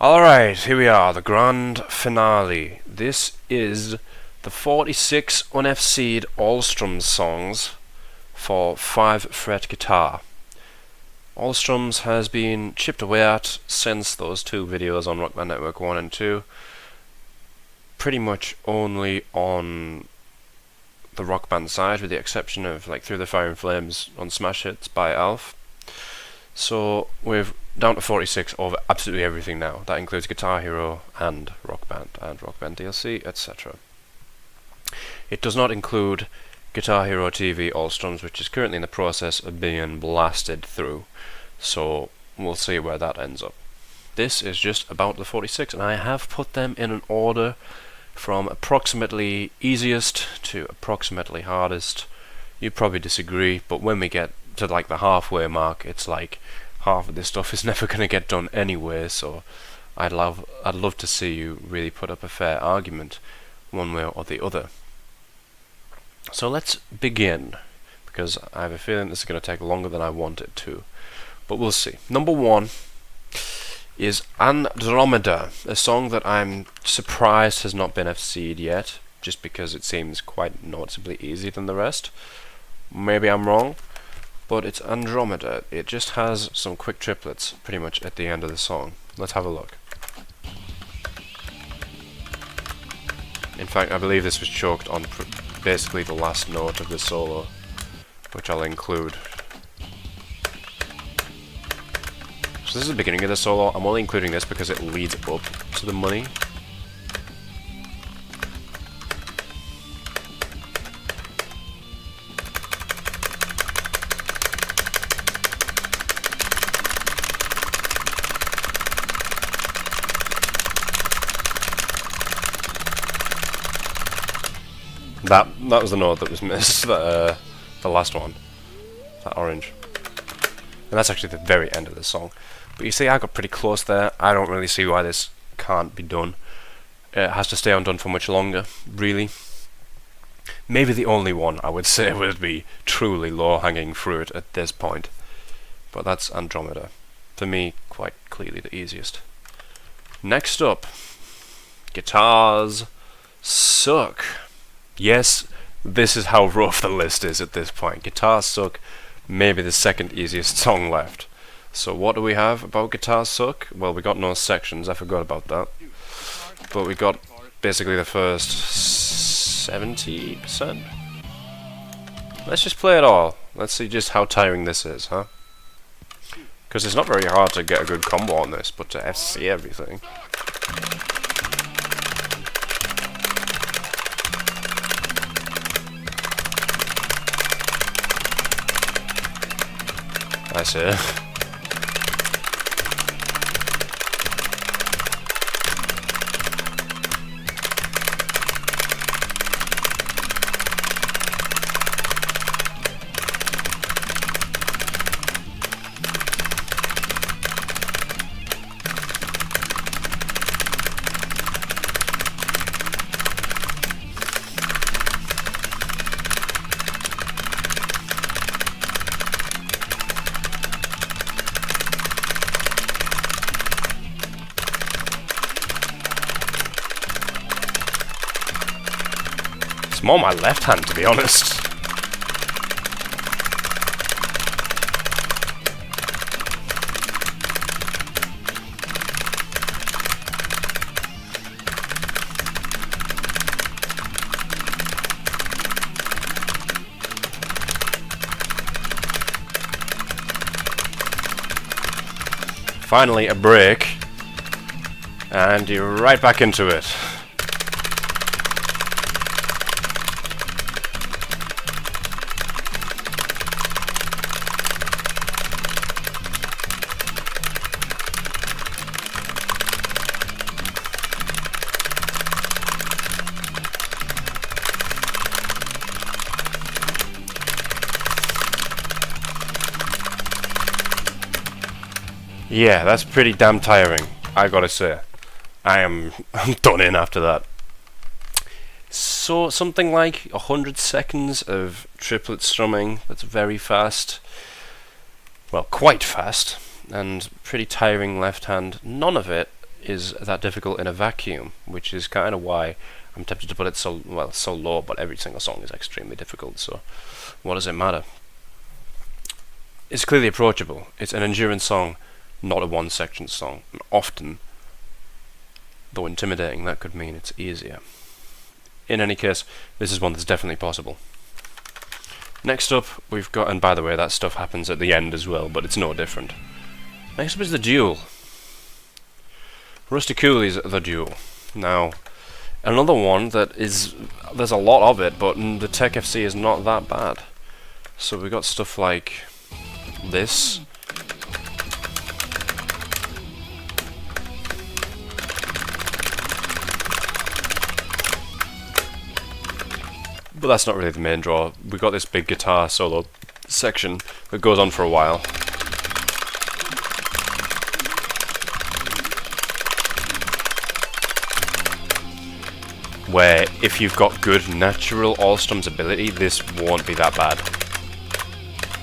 Alright, here we are, the grand finale. This is the 46 UnFCed all Strums songs for 5-fret guitar. All Strums has been chipped away at since those two videos on Rock Band Network 1 and 2. Pretty much only on the Rock Band side, with the exception of like Through the Fire and Flames on Smash Hits by Alf. So we're down to 46 of absolutely everything now. That includes Guitar Hero and Rock Band DLC, etc. It does not include Guitar Hero TV All Strums, which is currently in the process of being blasted through. So we'll see where that ends up. This is just about the 46, and I have put them in an order from approximately easiest to approximately hardest. You probably disagree, but when we get to like the halfway mark, it's like half of this stuff is never going to get done anyway, so I'd love to see you really put up a fair argument one way or the other. So let's begin, because I have a feeling this is going to take longer than I want it to, but we'll see. Number 1 is Andromeda, a song that I'm surprised has not been FCed yet, just because it seems quite noticeably easier than the rest. Maybe I'm wrong, but it's Andromeda. It just has some quick triplets pretty much at the end of the song. Let's have a look. In fact, I believe this was choked on basically the last note of the solo, which I'll include. So this is the beginning of the solo. I'm only including this because it leads up to the money. That was the note that was missed, the last one, that orange. And that's actually the very end of the song. But you see, I got pretty close there. I don't really see why this can't be done. It has to stay undone for much longer, really. Maybe the only one I would say would be truly low-hanging fruit at this point. But that's Andromeda. For me, quite clearly the easiest. Next up, Guitars Suck. Yes, this is how rough the list is at this point. Guitars Suck, maybe the second easiest song left. So what do we have about Guitars Suck? Well, we got no sections, I forgot about that. But we got basically the first 70%. Let's just play it all. Let's see just how tiring this is, huh? Because it's not very hard to get a good combo on this, but to FC everything. I see. It's more my left hand, to be honest. Finally, a break, and you're right back into it. Yeah, that's pretty damn tiring, I gotta say. I'm done in after that. So something like 100 seconds of triplet strumming, that's very fast. Well, quite fast, and pretty tiring left hand. None of it is that difficult in a vacuum, which is kind of why I'm tempted to put it so low, but every single song is extremely difficult, so what does it matter? It's clearly approachable. It's an endurance song, not a one-section song, and often, though intimidating, that could mean it's easier. In any case, this is one that's definitely possible. Next up, we've got, and by the way, that stuff happens at the end as well, but it's no different. Next up is the duel. Rusty Cooley's The Duel. Now, another one that is, there's a lot of it, but the Tech FC is not that bad. So we got stuff like this. But that's not really the main draw. We've got this big guitar solo section that goes on for a while. Where if you've got good natural all-strums ability, this won't be that bad.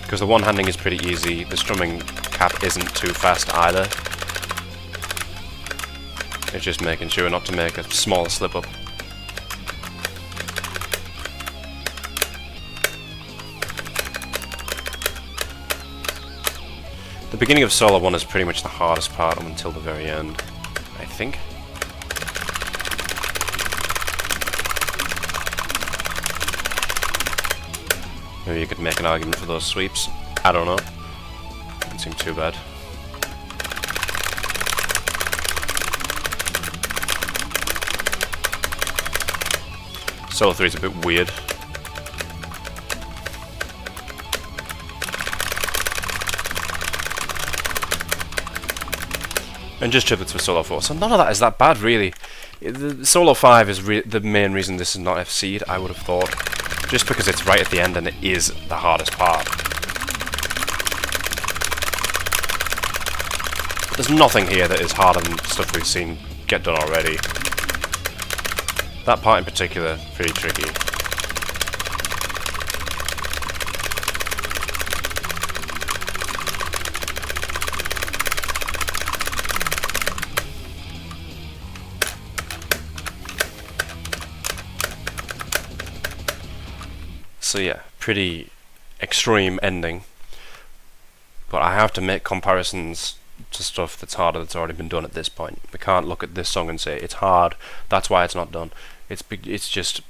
Because the one-handing is pretty easy, the strumming cap isn't too fast either. It's just making sure not to make a small slip-up. The beginning of solo 1 is pretty much the hardest part until the very end, I think. Maybe you could make an argument for those sweeps. I don't know. Doesn't seem too bad. Solo 3 is a bit weird. And just triplets for solo 4, so none of that is that bad really. The solo 5 is the main reason this is not FCed, I would have thought. Just because it's right at the end and it is the hardest part. But there's nothing here that is harder than stuff we've seen get done already. That part in particular, pretty tricky. So yeah, pretty extreme ending. But I have to make comparisons to stuff that's harder that's already been done at this point. We can't look at this song and say it's hard, that's why it's not done. It's just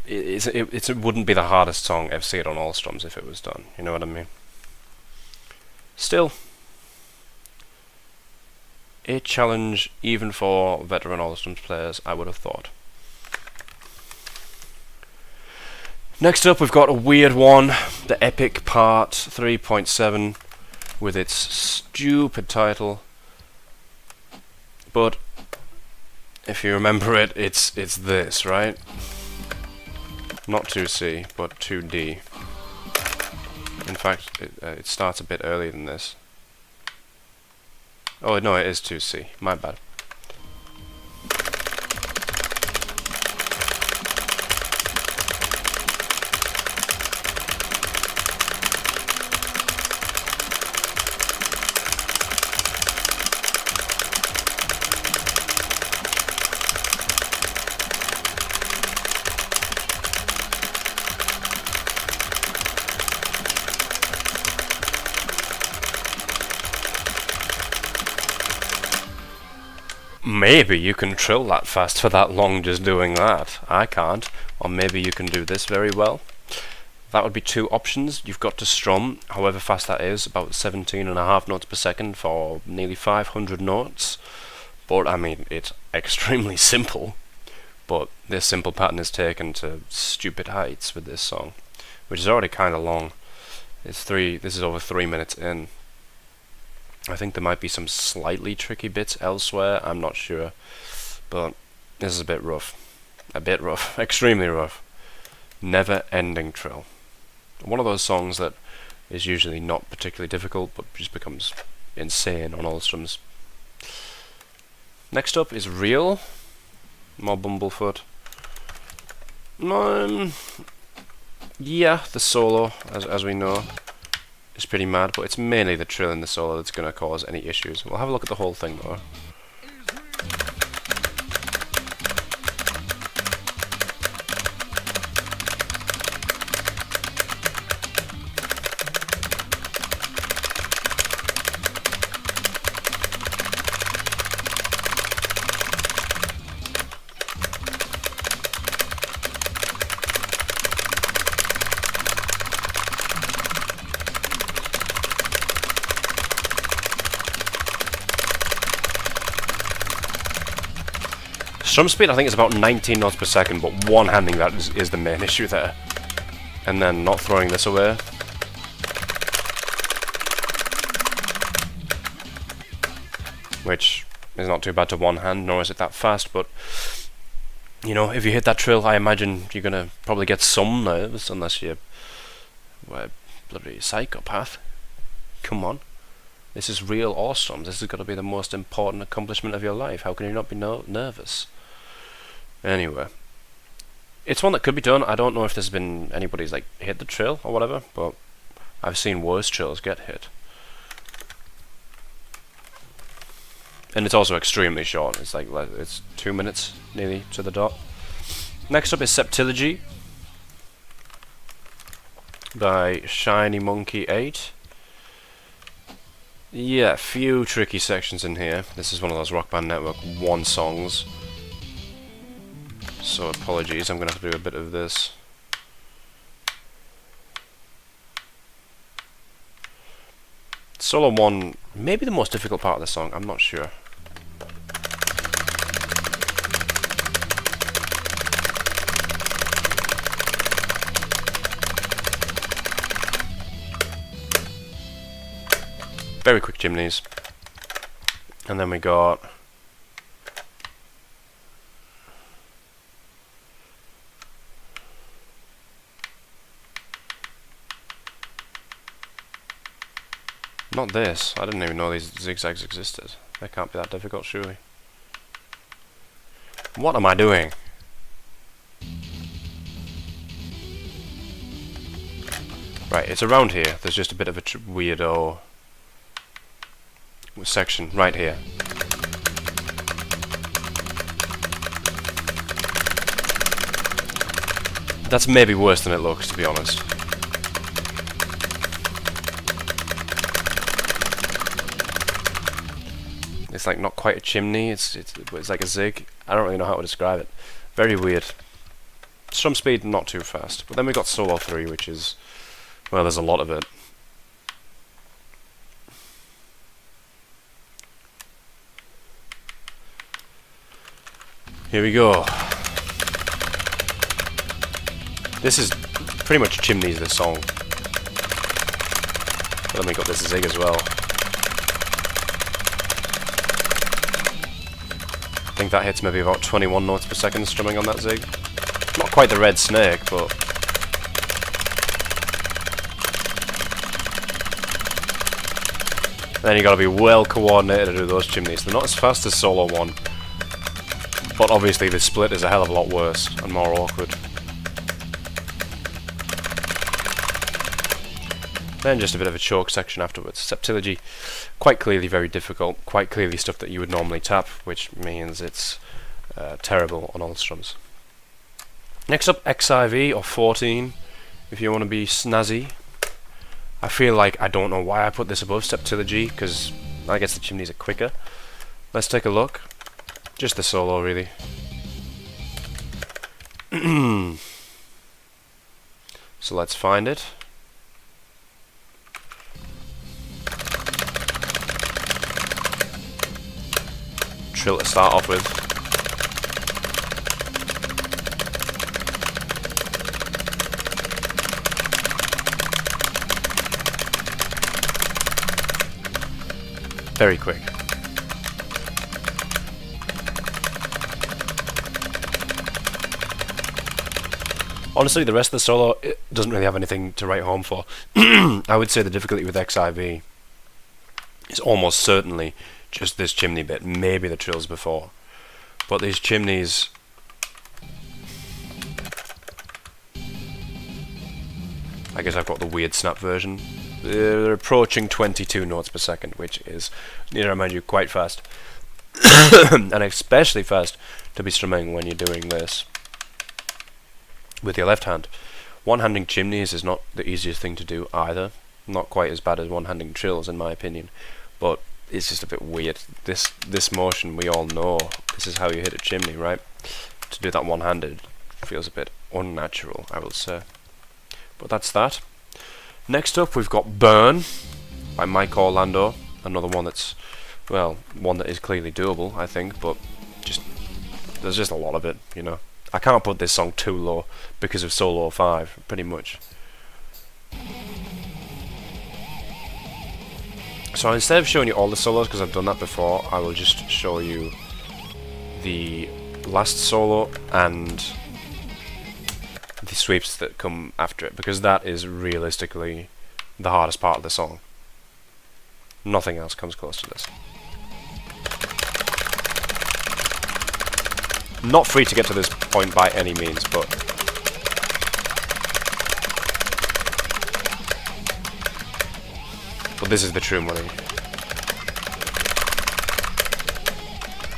it wouldn't be the hardest song FCed on all strums if it was done. You know what I mean? Still, a challenge even for veteran all strums players, I would have thought. Next up, we've got a weird one, the Epic Part 3.7, with its stupid title. But if you remember it, it's this, right? Not 2C, but 2D. In fact, it starts a bit earlier than this. Oh no, it is 2C. My bad. Maybe you can trill that fast for that long just doing that. I can't. Or maybe you can do this very well. That would be two options. You've got to strum, however fast that is, about 17.5 notes per second for nearly 500 notes. But, I mean, it's extremely simple. But this simple pattern is taken to stupid heights with this song, which is already kind of long. This is over 3 minutes in. I think there might be some slightly tricky bits elsewhere, I'm not sure, but this is a bit rough, extremely rough. Never ending trill. One of those songs that is usually not particularly difficult, but just becomes insane on all strums. Next up is Real, more Bumblefoot. Yeah, the solo, as we know, is pretty mad, but it's mainly the trill in the solo that's going to cause any issues. We'll have a look at the whole thing though. Strum speed I think is about 19 notes per second, but one-handing that is the main issue there. And then not throwing this away. Which is not too bad to one hand, nor is it that fast, but you know, if you hit that trill, I imagine you're gonna probably get some nerves, unless you're a bloody psychopath. Come on. This is real awesome. This has got to be the most important accomplishment of your life. How can you not be nervous? Anyway. It's one that could be done. I don't know if there's been anybody's like hit the trill or whatever, but I've seen worse trills get hit. And it's also extremely short. It's like it's 2 minutes nearly to the dot. Next up is Septilogy by Shiny Monkey 8. Yeah, few tricky sections in here. This is one of those Rock Band Network 1 songs. So apologies, I'm going to have to do a bit of this. Solo 1, maybe the most difficult part of the song, I'm not sure. Very quick chimneys. And then we got not this. I didn't even know these zigzags existed. They can't be that difficult, surely. What am I doing? Right, it's around here. There's just a bit of a weirdo section right here. That's maybe worse than it looks, to be honest. It's like not quite a chimney, it's like a zig. I don't really know how to describe it. Very weird. Strum speed not too fast. But then we got solo 3, which is, well, there's a lot of it. Here we go. This is pretty much chimneys, this song. But then we got this zig as well. I think that hits maybe about 21 notes per second strumming on that zig. Not quite the red snake, but then you gotta be well coordinated to do those chimneys. They're not as fast as solo 1. But obviously the split is a hell of a lot worse and more awkward. Then just a bit of a choke section afterwards. Septilogy, quite clearly very difficult, quite clearly stuff that you would normally tap, which means it's terrible on all strums. Next up, XIV, or 14, if you want to be snazzy. I feel like I don't know why I put this above Septilogy, because I guess the chimneys are quicker. Let's take a look. Just the solo, really. So let's find it. Trill to start off with. Very quick. Honestly, the rest of the solo, it doesn't really have anything to write home for. I would say the difficulty with XIV is almost certainly just this chimney bit, maybe the trills before. But these chimneys, I guess I've got the weird snap version. They're approaching 22 notes per second, which is, near mind you, quite fast. And especially fast to be strumming when you're doing this with your left hand. One-handing chimneys is not the easiest thing to do either. Not quite as bad as one-handing trills in my opinion, but it's just a bit weird. This motion, we all know this is how you hit a chimney, right? To do that one-handed feels a bit unnatural, I will say. But that's that. Next up we've got Burn by Mike Orlando. Another one that's, well, one that is clearly doable, I think, but just there's just a lot of it, you know. I can't put this song too low because of solo 5, pretty much. So instead of showing you all the solos, because I've done that before, I will just show you the last solo and the sweeps that come after it, because that is realistically the hardest part of the song. Nothing else comes close to this. Not free to get to this point by any means, but this is the true money.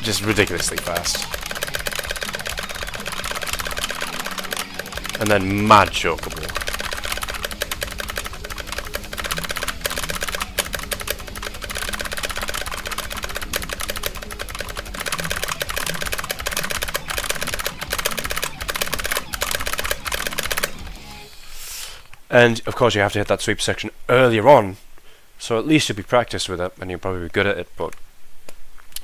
Just ridiculously fast. And then mad chokeable. And of course you have to hit that sweep section earlier on, so at least you'll be practiced with it and you'll probably be good at it. But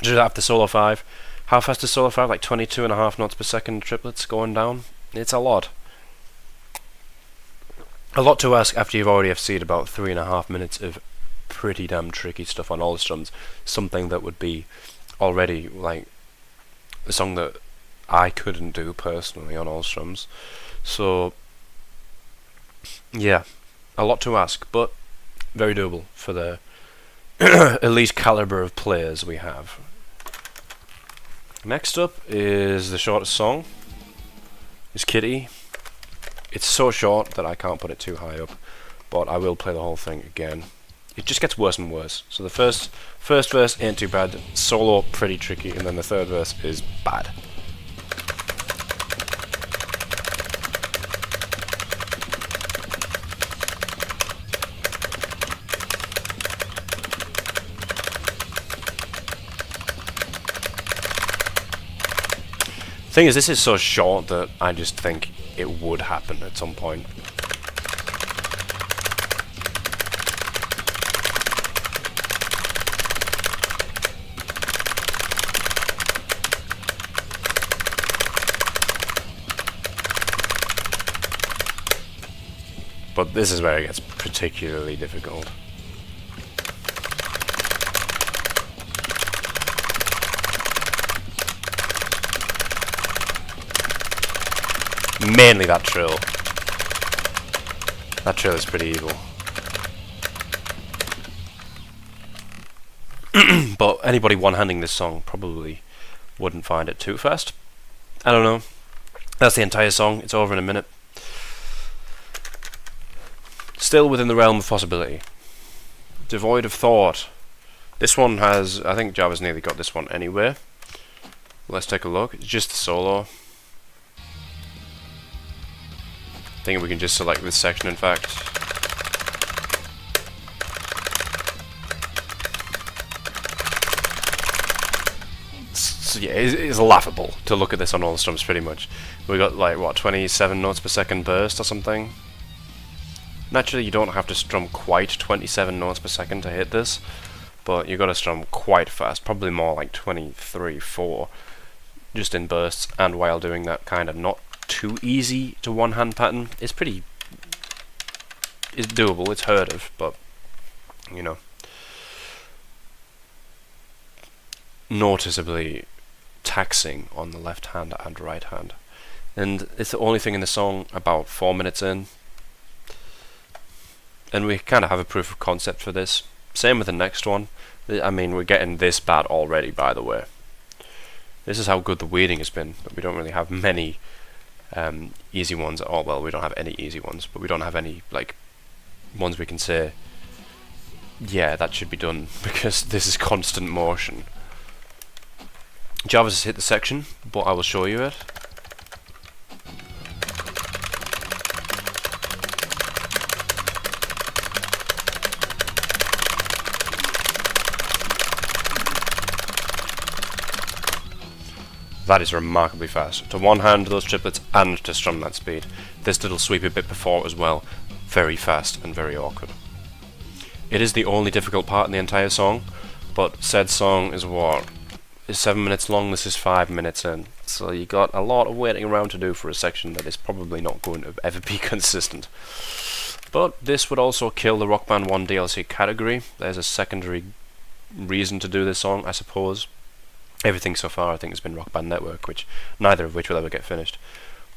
just after solo 5, how fast is solo 5? Like 22.5 notes per second triplets going down? It's a lot. A lot to ask after you've already FC'd about 3.5 minutes of pretty damn tricky stuff on all the strums. Something that would be already like a song that I couldn't do personally on all strums. So yeah, a lot to ask, but very doable for the elite caliber of players we have. Next up is the shortest song. It's Kitty. It's so short that I can't put it too high up, but I will play the whole thing again. It just gets worse and worse. So the first verse ain't too bad, solo pretty tricky, and then the third verse is bad. Thing is, this is so short that I just think it would happen at some point. But this is where it gets particularly difficult. Mainly that trill. That trill is pretty evil. But anybody one-handing this song probably wouldn't find it too fast. I don't know. That's the entire song. It's over in a minute. Still within the realm of possibility. Devoid of thought. This one has... I think Java's nearly got this one anyway. Let's take a look. It's just the solo. I think we can just select this section, in fact. So yeah, it's laughable to look at this on all the strums, pretty much. We got like, what, 27 notes per second burst or something? Naturally, you don't have to strum quite 27 notes per second to hit this, but you got to strum quite fast, probably more like 23, 4, just in bursts, and while doing that kind of not too easy to one-hand pattern. It's doable, it's heard of, but you know, noticeably taxing on the left hand and right hand. And it's the only thing in the song about 4 minutes in, and we kind of have a proof of concept for this. Same with the next one. I mean, we're getting this bad already, by the way. This is how good the weeding has been, but we don't really have many easy ones at all. Well, we don't have any easy ones, but we don't have any like ones we can say, yeah, that should be done, because this is constant motion. Java's hit the section, but I will show you it. That is remarkably fast. To one-hand those triplets and to strum that speed. This little sweepy bit before as well. Very fast and very awkward. It is the only difficult part in the entire song, but said song is what, is 7 minutes long, this is 5 minutes in. So you got a lot of waiting around to do for a section that is probably not going to ever be consistent. But this would also kill the Rock Band 1 DLC category. There's a secondary reason to do this song, I suppose. Everything so far I think has been Rock Band Network, which neither of which will ever get finished.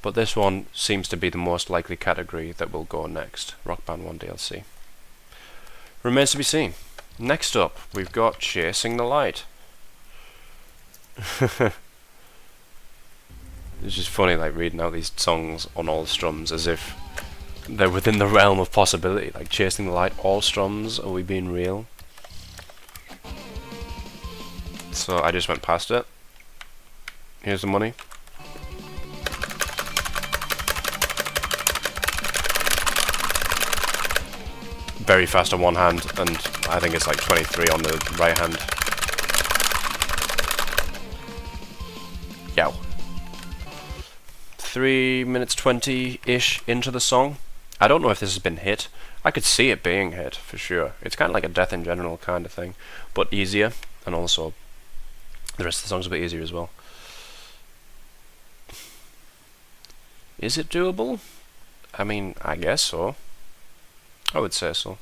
But this one seems to be the most likely category that will go next. Rock Band 1 DLC. Remains to be seen. Next up, we've got Chasing the Light. It's just funny, like, reading out these songs on all strums as if they're within the realm of possibility. Like, Chasing the Light, all strums, are we being real? So I just went past it. Here's the money. Very fast on one hand, and I think it's like 23 on the right hand. Yow. 3 minutes 20-ish into the song. I don't know if this has been hit. I could see it being hit, for sure. It's kind of like a Death in General kind of thing, but easier, and also the rest of the song's a bit easier as well. Is it doable? I mean, I guess so. I would say so.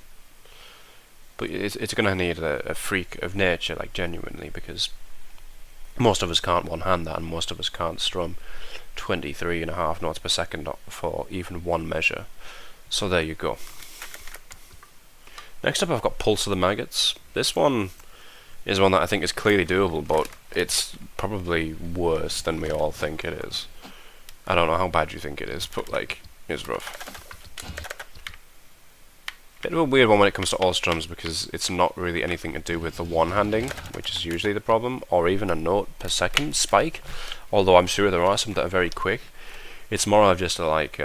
But it's going to need a freak of nature, like, genuinely, because most of us can't one-hand that, and most of us can't strum 23.5 notes per second for even one measure. So there you go. Next up I've got Pulse of the Maggots. This one is one that I think is clearly doable, but it's probably worse than we all think it is. I don't know how bad you think it is, but, like, it's rough. Bit of a weird one when it comes to all strums, because it's not really anything to do with the one-handing, which is usually the problem, or even a note per second spike, although I'm sure there are some that are very quick. It's more of just a, like,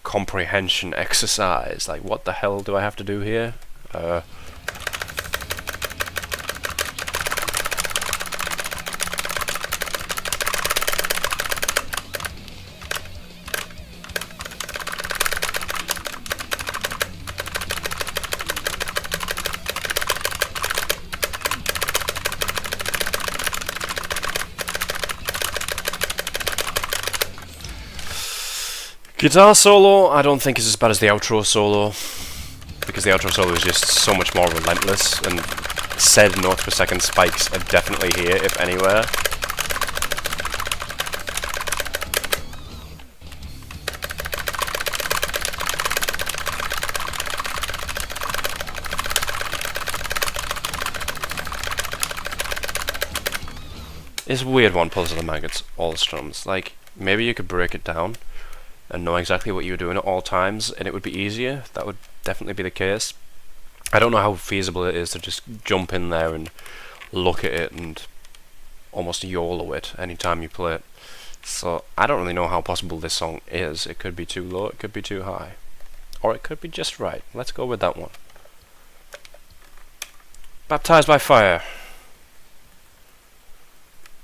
comprehension exercise, like, what the hell do I have to do here? Guitar solo, I don't think is as bad as the outro solo, because the outro solo is just so much more relentless, and said notes per second spikes are definitely here, if anywhere. It's a weird one, Pulse of the Maggots, all strums. Like, maybe you could break it down and know exactly what you were doing at all times, and it would be easier. That would definitely be the case. I don't know how feasible it is to just jump in there and look at it and almost YOLO it anytime you play it. So I don't really know how possible this song is. It could be too low, it could be too high, or it could be just right. Let's go with that one. Baptized by Fire.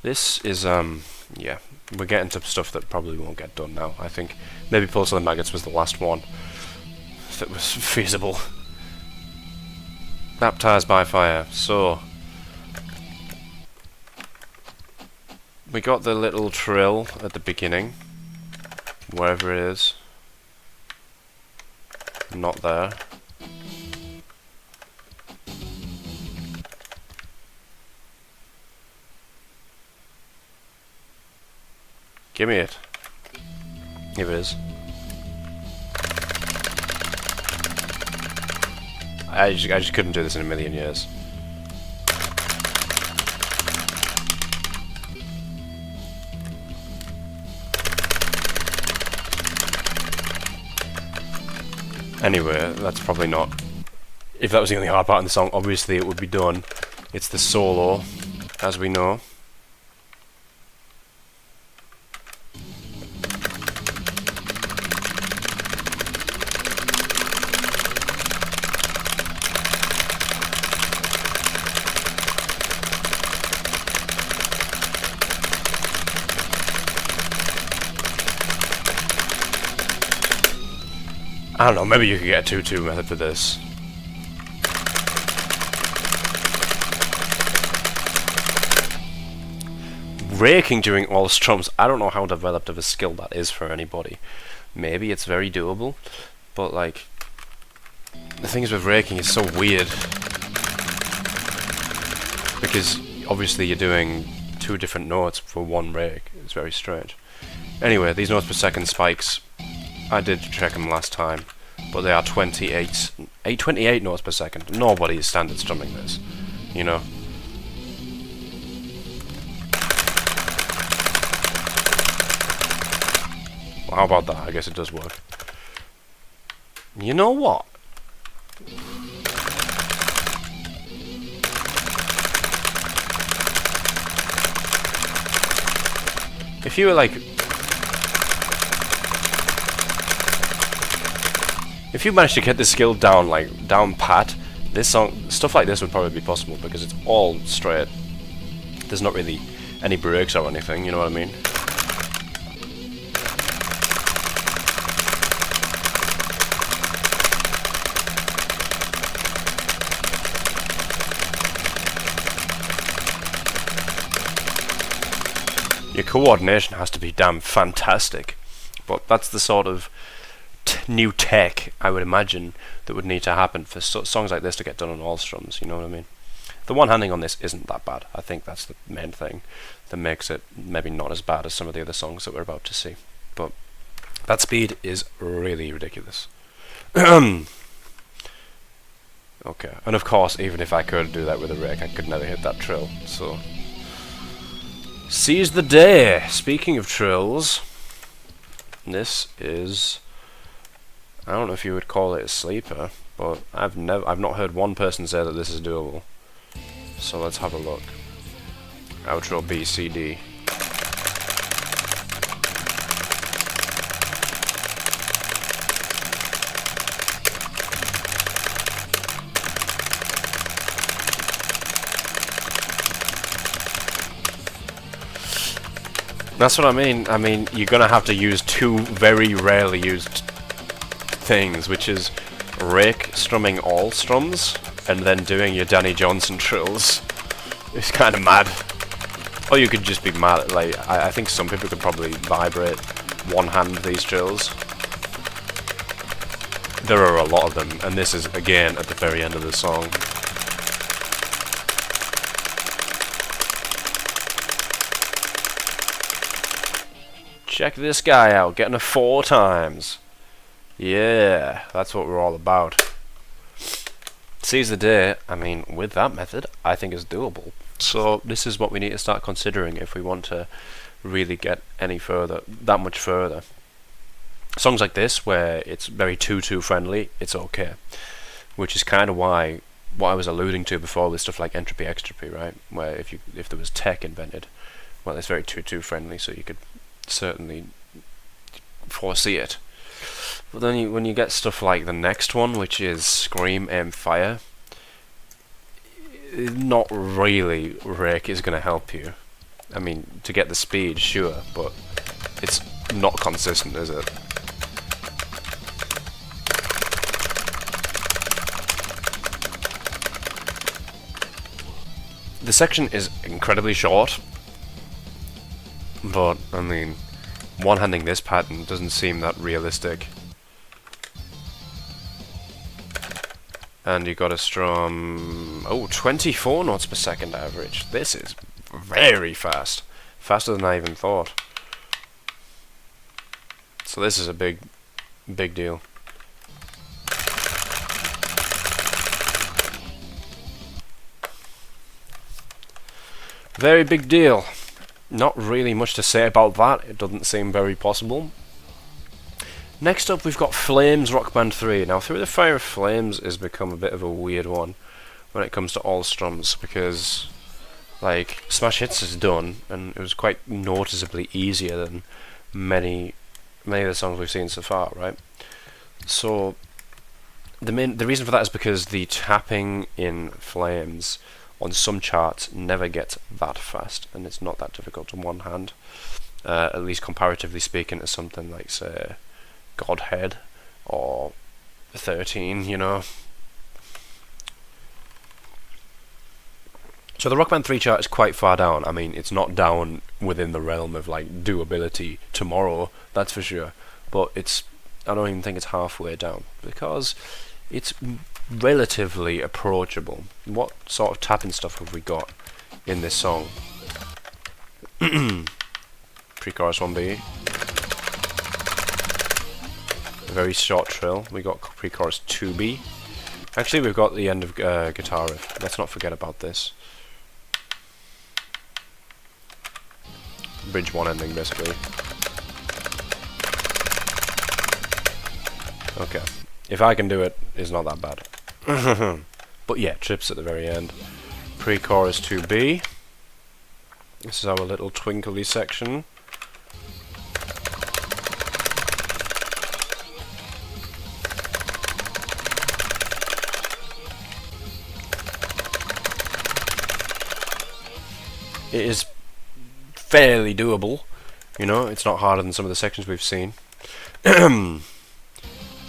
This is, yeah, we're getting to stuff that probably won't get done now. I think maybe Pulse of the Maggots was the last one that was feasible. Baptized by Fire. So we got the little trill at the beginning, wherever it is. Not there. Give me it. Here it is. I just couldn't do this in a million years. Anyway, that's probably not... If that was the only hard part in the song, obviously it would be done. It's the solo, as we know. I don't know, maybe you could get a 2-2 method for this. raking during all strums, I don't know how developed of a skill that is for anybody. Maybe it's very doable, but like, the things with raking is so weird, because obviously you're doing 2 different notes for 1 rake. It's very strange. Anyway, these notes per second spikes, I did check them last time, but they are 28 notes per second. Nobody is standard strumming this, you know. Well, how about that? I guess it does work. You know what? If you were like, if you managed to get this skill down, like down pat, this song, stuff like this would probably be possible because it's all straight. There's not really any breaks or anything, you know what I mean? Your coordination has to be damn fantastic, but that's the sort of new tech I would imagine that would need to happen for songs like this to get done on all strums, you know what I mean? The one-handing on this isn't that bad. I think that's the main thing that makes it maybe not as bad as some of the other songs that we're about to see. But that speed is really ridiculous. Okay, and of course, even if I could do that with a rake, I could never hit that trill, so... Seize the day! Speaking of trills, this is... I don't know if you would call it a sleeper, but I've not heard one person say that this is doable. So let's have a look. Outro B, C, D. That's what I mean. I mean, you're gonna have to use 2 very rarely used things, which is rake strumming all strums and then doing your Danny Johnson trills. It's kind of mad. Or you could just be mad. Like, I think some people could probably vibrate one-hand these trills. There are a lot of them, and this is again at the very end of the song. Check this guy out, getting a 4 times. Yeah, that's what we're all about. Seize the day, I mean, with that method, I think is doable. So this is what we need to start considering if we want to really get any further, that much further. Songs like this, where it's very 2-2 friendly, it's okay. Which is kind of why, what I was alluding to before with stuff like entropy, extropy, right? Where if there was tech invented, well, it's very 2-2 friendly, so you could certainly foresee it. But then when you get stuff like the next one, which is Scream, Aim, Fire, not really rake is going to help you. I mean, to get the speed, sure, but it's not consistent, is it? The section is incredibly short, but, I mean, one-handing this pattern doesn't seem that realistic. And you got a strum... Oh, 24 notes per second average. This is very fast. Faster than I even thought. So this is a big deal. Very big deal. Not really much to say about that. It doesn't seem very possible. Next up, we've got Flames Rock Band 3. Now, Through the Fire of Flames has become a bit of a weird one when it comes to all strums, because, like, Smash Hits is done, and it was quite noticeably easier than many of the songs we've seen so far, right? So, the reason for that is because the tapping in Flames on some charts never gets that fast, and it's not that difficult on one hand, at least comparatively speaking to something like, say, Godhead or 13, you know. So the Rock Band 3 chart is quite far down. I mean, it's not down within the realm of like doability tomorrow, that's for sure. But I don't even think it's halfway down because it's relatively approachable. What sort of tapping stuff have we got in this song? Pre-chorus 1B. A very short trill. We got pre-chorus 2B. Actually, we've got the end of guitar riff. Let's not forget about this. Bridge 1 ending, basically. Okay. If I can do it, it's not that bad. But yeah, trips at the very end. Pre-chorus 2B. This is our little twinkly section. It is fairly doable, you know, it's not harder than some of the sections we've seen.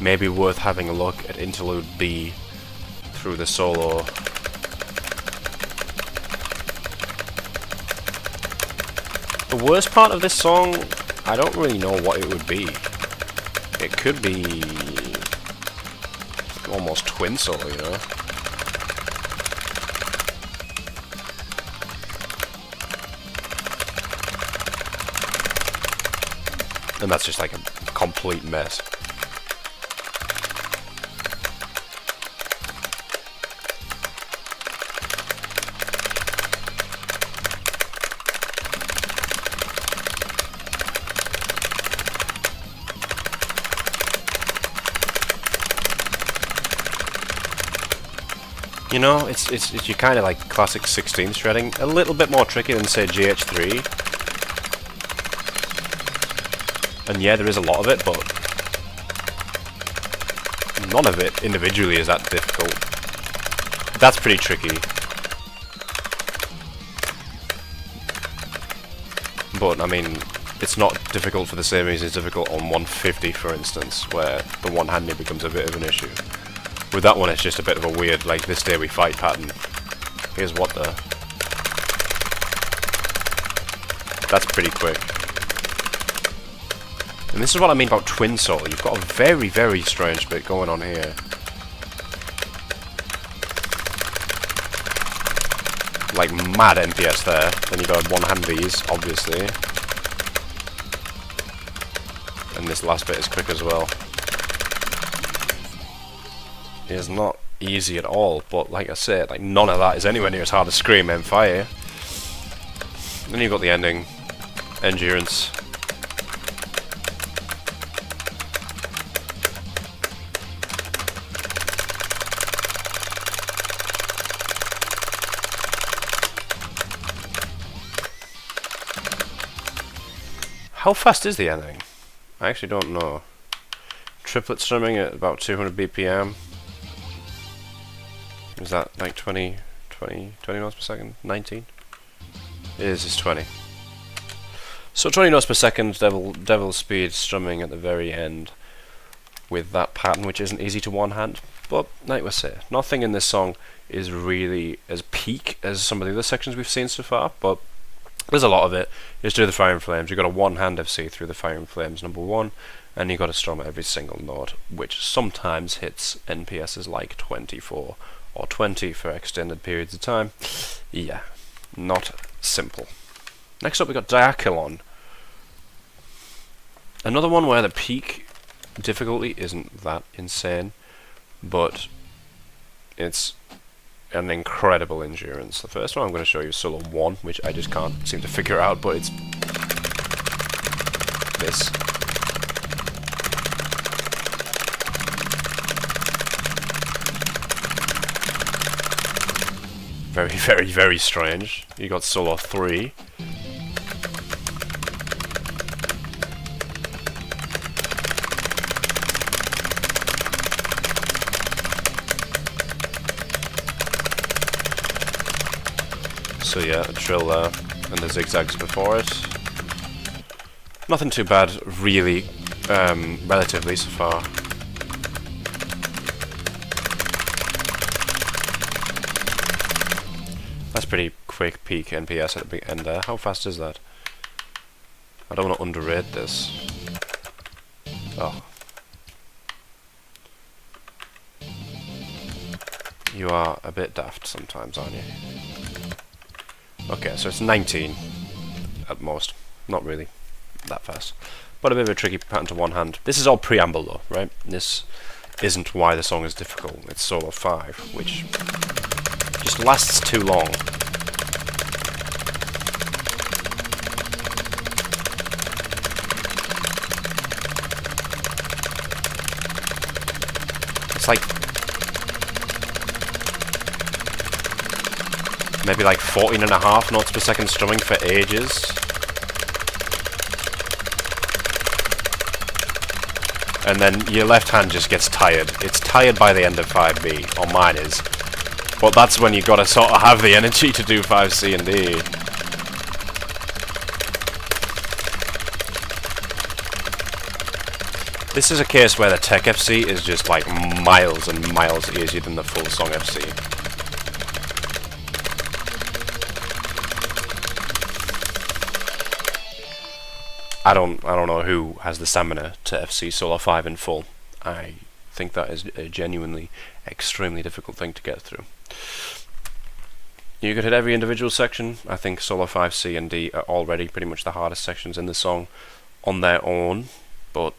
Maybe worth having a look at interlude B through the solo. The worst part of this song, I don't really know what it would be. It could be almost twin solo, you know. And that's just like a complete mess. You know, it's you kind of like classic 16th shredding, a little bit more tricky than say GH3. And yeah, there is a lot of it, but none of it individually is that difficult. That's pretty tricky. But I mean, it's not difficult for the same reason it's difficult on 150, for instance, where the one-handed becomes a bit of an issue. With that one, it's just a bit of a weird, like, this day we fight pattern. Here's what the... That's pretty quick. And this is what I mean about twin solo. You've got a very, very strange bit going on here. Like, mad NPS there. Then you've got one-hand these, obviously. And this last bit is quick as well. It is not easy at all, but like I said, like none of that is anywhere near as hard as Scream and Fire. Then you've got the ending, Endurance. How fast is the ending? I actually don't know. Triplet strumming at about 200 BPM. Is that like 20 notes per second? 19? It is, it's 20. So 20 notes per second, devil speed strumming at the very end with that pattern, which isn't easy to one hand. But like we say, nothing in this song is really as peak as some of the other sections we've seen so far, but there's a lot of it. Just do the Fire and Flames. You've got a one-hand FC through the Fire and Flames number 1, and you've got to strum every single note, which sometimes hits NPSs like 24 or 20 for extended periods of time. Yeah, not simple. Next up we got Diachylon. Another one where the peak difficulty isn't that insane, but it's an incredible endurance. The first one I'm going to show you is solo 1, which I just can't seem to figure out, but it's this. Very, very, very strange. You got solo 3. So yeah, a trill there, and the zigzags before it. Nothing too bad, really, relatively so far. That's pretty quick peek NPS at the end there. How fast is that? I don't want to underrate this. Oh. You are a bit daft sometimes, aren't you? Okay, so it's 19 at most. Not really that fast. But a bit of a tricky pattern to one hand. This is all preamble though, right? This isn't why the song is difficult. It's solo 5, which just lasts too long. It's like maybe like 14.5 notes per second strumming for ages. And then your left hand just gets tired. It's tired by the end of 5B, or mine is. But that's when you gotta sort of have the energy to do 5C and D. This is a case where the tech FC is just like miles and miles easier than the full song FC. I don't know who has the stamina to FC solo 5 in full. I think that is a genuinely extremely difficult thing to get through. You could hit every individual section. I think solo 5, C and D are already pretty much the hardest sections in the song on their own, but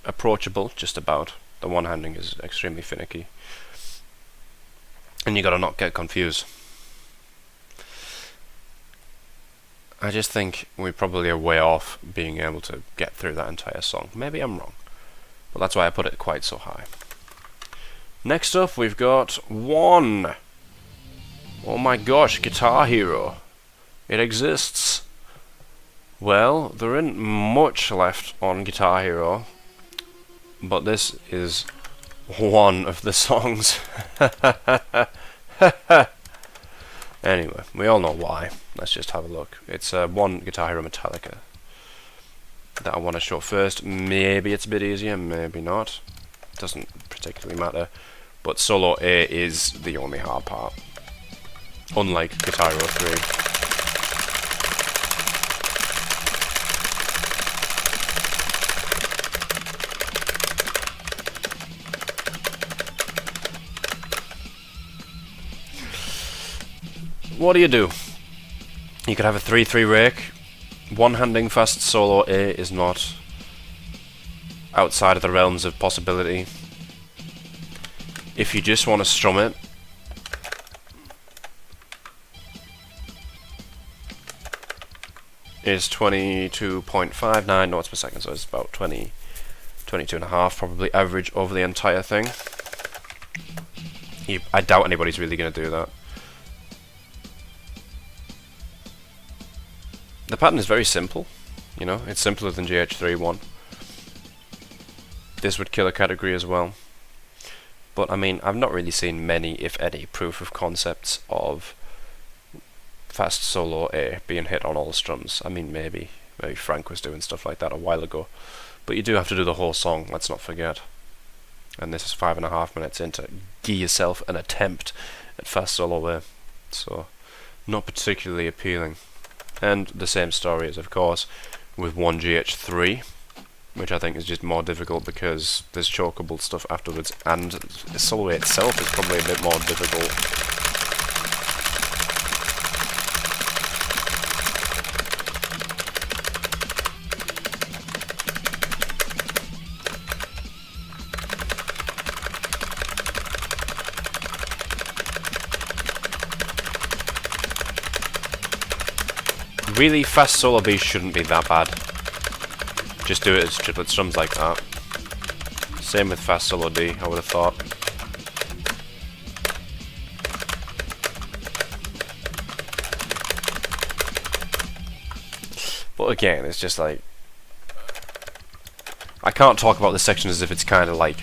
approachable just about. The one-handing is extremely finicky. And you gotta not get confused. I just think we probably are way off being able to get through that entire song. Maybe I'm wrong, but that's why I put it quite so high. Next up, we've got 1. Oh my gosh, Guitar Hero. It exists. Well, there isn't much left on Guitar Hero, but this is one of the songs. Anyway, we all know why. Let's just have a look. It's one Guitar Hero Metallica that I want to show first. Maybe it's a bit easier, maybe not. Doesn't particularly matter. But solo A is the only hard part. Unlike Guitar Hero 3. What do? You could have a 3-3 rake. One-handing fast solo A is not outside of the realms of possibility. If you just want to strum it, is 22.59 notes per second, so it's about 22.5 probably average over the entire thing. I doubt anybody's really going to do that. The pattern is very simple, you know, it's simpler than GH3-1. This would kill a category as well. But I mean, I've not really seen many, if any, proof of concepts of fast solo A being hit on all strums. I mean, maybe Frank was doing stuff like that a while ago. But you do have to do the whole song, let's not forget. And this is 5.5 minutes in to give yourself an attempt at fast solo A. So, not particularly appealing. And the same story is, of course, with 1GH3, which I think is just more difficult because there's chokeable stuff afterwards, and the solo itself is probably a bit more difficult. Really, fast solo B shouldn't be that bad. Just do it as triplet strums like that. Same with fast solo D, I would have thought. But again, it's just like, I can't talk about this section as if it's kind of like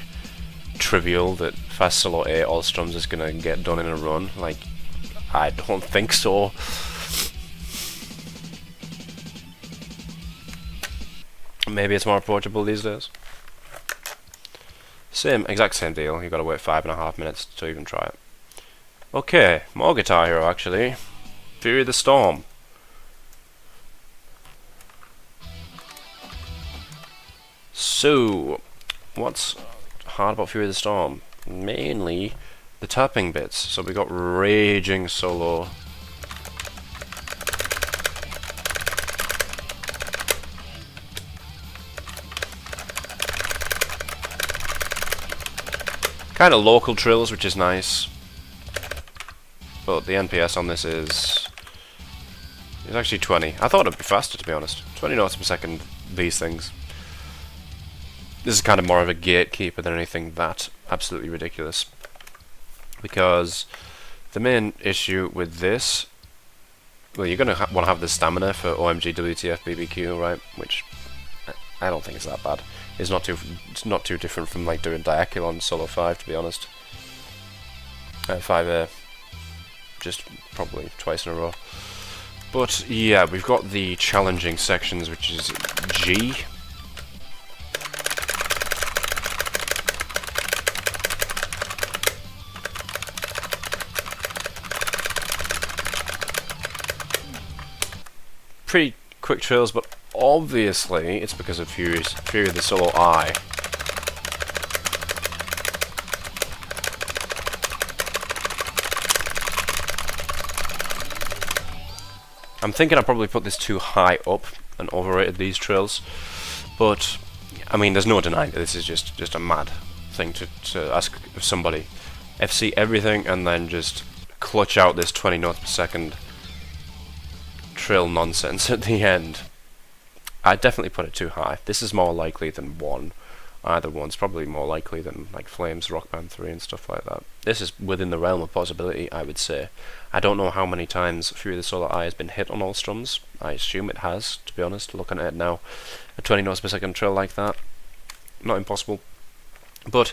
trivial that fast solo A all strums is gonna get done in a run. Like, I don't think so. Maybe it's more approachable these days. Exact same deal. You've got to wait 5.5 minutes to even try it. Okay, more Guitar Hero actually. Fury of the Storm. So, what's hard about Fury of the Storm? Mainly the tapping bits. So we got raging solo. Kind of local trills, which is nice. But the NPS on this is actually 20. I thought it'd be faster, to be honest. 20 notes per second, these things. This is kind of more of a gatekeeper than anything that absolutely ridiculous. Because the main issue with this, well, you're going to want to have the stamina for OMG, WTF, BBQ, right? Which I don't think is that bad. It's not too different from like doing Diaculon on Solo 5, to be honest. 5A, just probably twice in a row. But yeah, we've got the challenging sections, which is G. Pretty quick trills, but obviously it's because of Fury of the Solo I. I'm thinking I probably put this too high up and overrated these trills, but I mean, there's no denying that this is just a mad thing to ask of somebody. FC everything and then just clutch out this 20 notes per second trill nonsense at the end. I'd definitely put it too high. This is more likely than 1. Either one's probably more likely than like Flames, Rock Band 3 and stuff like that. This is within the realm of possibility, I would say. I don't know how many times Fury of the Solar Eye has been hit on all strums. I assume it has, to be honest, looking at it now. A 20 notes per second trill like that, not impossible. But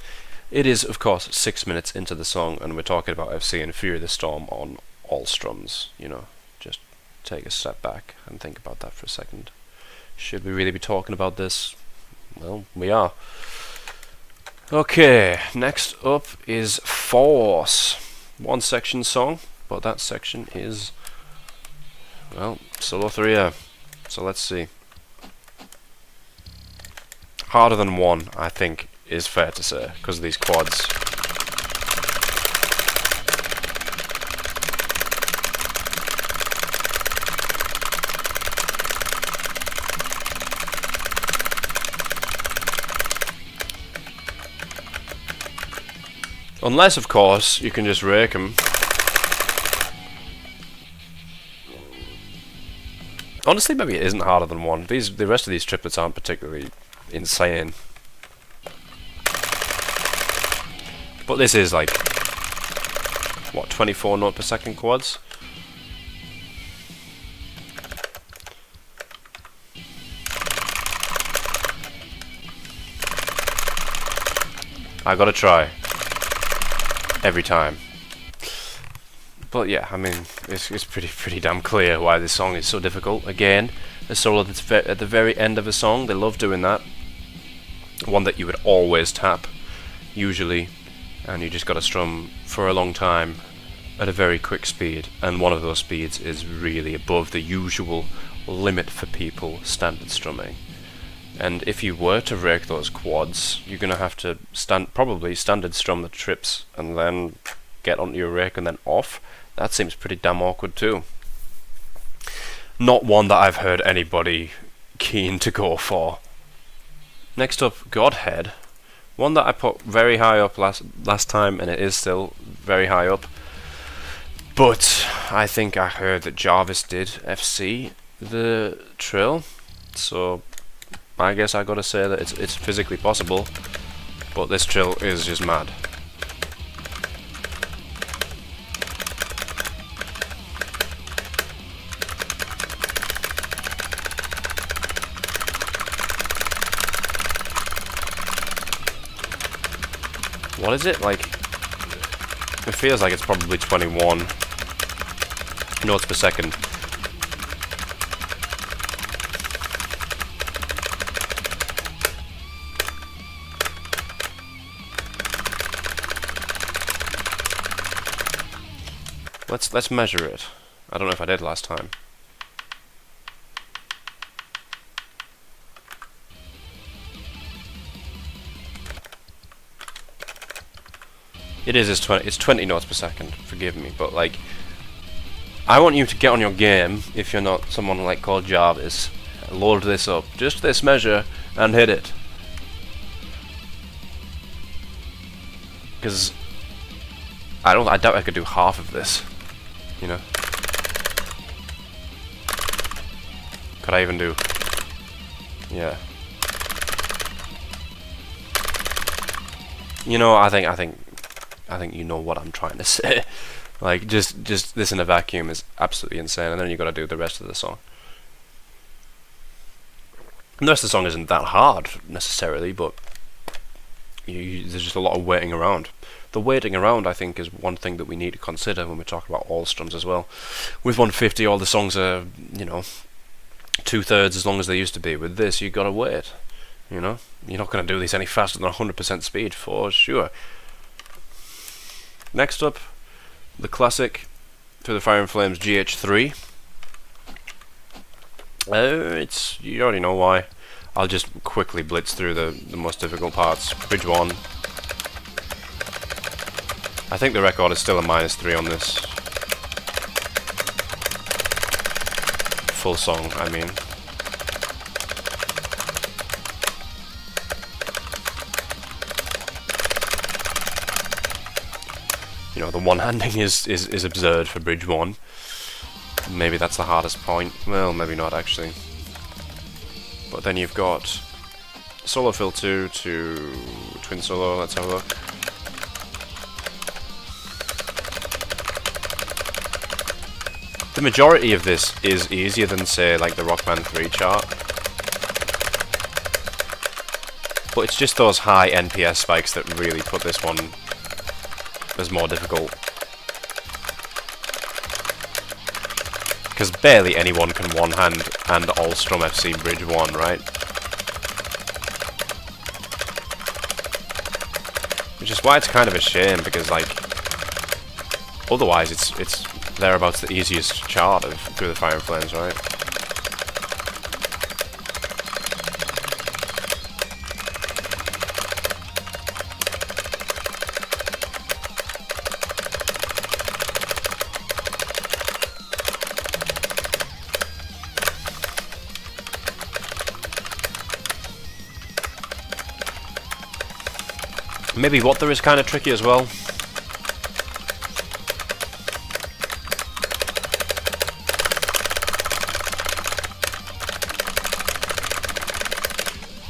it is, of course, 6 minutes into the song, and we're talking about FC and Fury of the Storm on all strums. You know, just take a step back and think about that for a second. Should we really be talking about this? Well, we are. Okay, next up is Force. One section song, but that section is, well, Solo 3A. So let's see. Harder than 1, I think, is fair to say, because of these quads. Unless, of course, you can just rake them. Honestly, maybe it isn't harder than 1. The rest of these triplets aren't particularly insane. But this is like, what, 24 note per second quads? I gotta try. Every time. But yeah, I mean, it's pretty damn clear why this song is so difficult. Again, a solo that's at the very end of a song, they love doing that. One that you would always tap, usually, and you just gotta strum for a long time at a very quick speed, and one of those speeds is really above the usual limit for people standard strumming. And if you were to rake those quads, you're going to have to probably standard strum the trips and then get onto your rake and then off. That seems pretty damn awkward too. Not one that I've heard anybody keen to go for. Next up, Godhead. One that I put very high up last time, and it is still very high up. But I think I heard that Jarvis did FC the trill, so I guess I gotta say that it's physically possible, but this trill is just mad. What is it? Like, it feels like it's probably 21 notes per second. Let's measure it. I don't know if I did last time. It's 20 notes per second, forgive me, but like, I want you to get on your game if you're not someone like called Jarvis. Load this up, just this measure, and hit it. Because I doubt I could do half of this, you know. Could I even do? Yeah. You know, I think you know what I'm trying to say. Like, just this in a vacuum is absolutely insane, and then you got to do the rest of the song. And the rest of the song isn't that hard necessarily, but there's just a lot of waiting around. The waiting around, I think, is one thing that we need to consider when we talk about all strums as well. With 150, all the songs are, you know, 2/3 as long as they used to be. With this, you got to wait. You know, you're not going to do these any faster than 100% speed for sure. Next up, the classic Through the Fire and Flames GH3. You already know why. I'll just quickly blitz through the most difficult parts. Bridge 1. I think the record is still a -3 on this. Full song, I mean. You know, the one-handing is absurd for Bridge 1. Maybe that's the hardest point. Well, maybe not, actually. But then you've got Solo Fill 2 to Twin Solo. Let's have a look. The majority of this is easier than, say, like the Rock Band 3 chart. But it's just those high NPS spikes that really put this one as more difficult. Because barely anyone can one-hand and all-strum FC Bridge 1, right? Which is why it's kind of a shame, because, like, otherwise it's thereabouts the easiest chart of Through the Fire and Flames, right? Maybe What There is kind of tricky as well.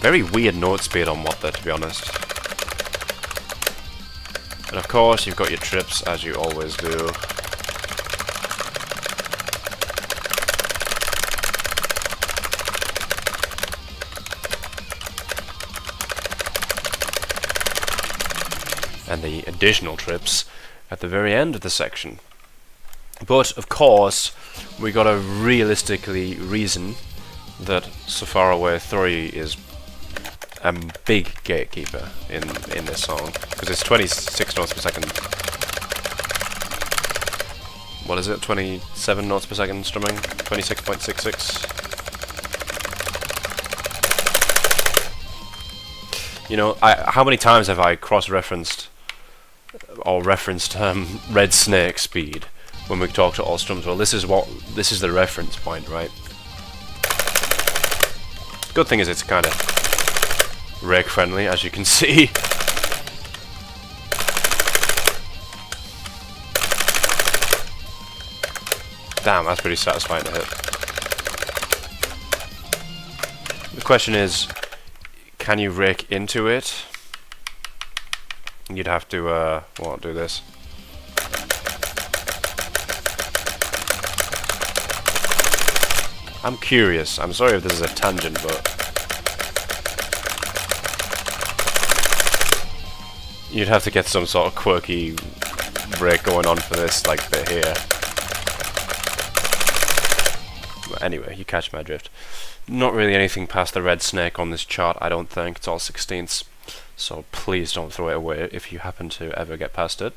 Very weird note speed on What There, to be honest. And of course, you've got your trips, as you always do. And the additional trips at the very end of the section. But, of course, we gotta realistically reason that So Far Away 3 is a big gatekeeper in this song, because it's 26 notes per second. What is it? 27 notes per second strumming? 26.66. You know, how many times have I cross-referenced or referenced Red Snake speed when we talk to all strums? Well, this is the reference point, right? Good thing is it's kind of rake friendly, as you can see. Damn, that's pretty satisfying to hit. The question is, can you rake into it? You'd have to, well, do this. I'm curious. I'm sorry if this is a tangent, but you'd have to get some sort of quirky break going on for this, like bit here. But anyway, you catch my drift. Not really anything past the Red Snake on this chart, I don't think. It's all 16ths. So please don't throw it away if you happen to ever get past it.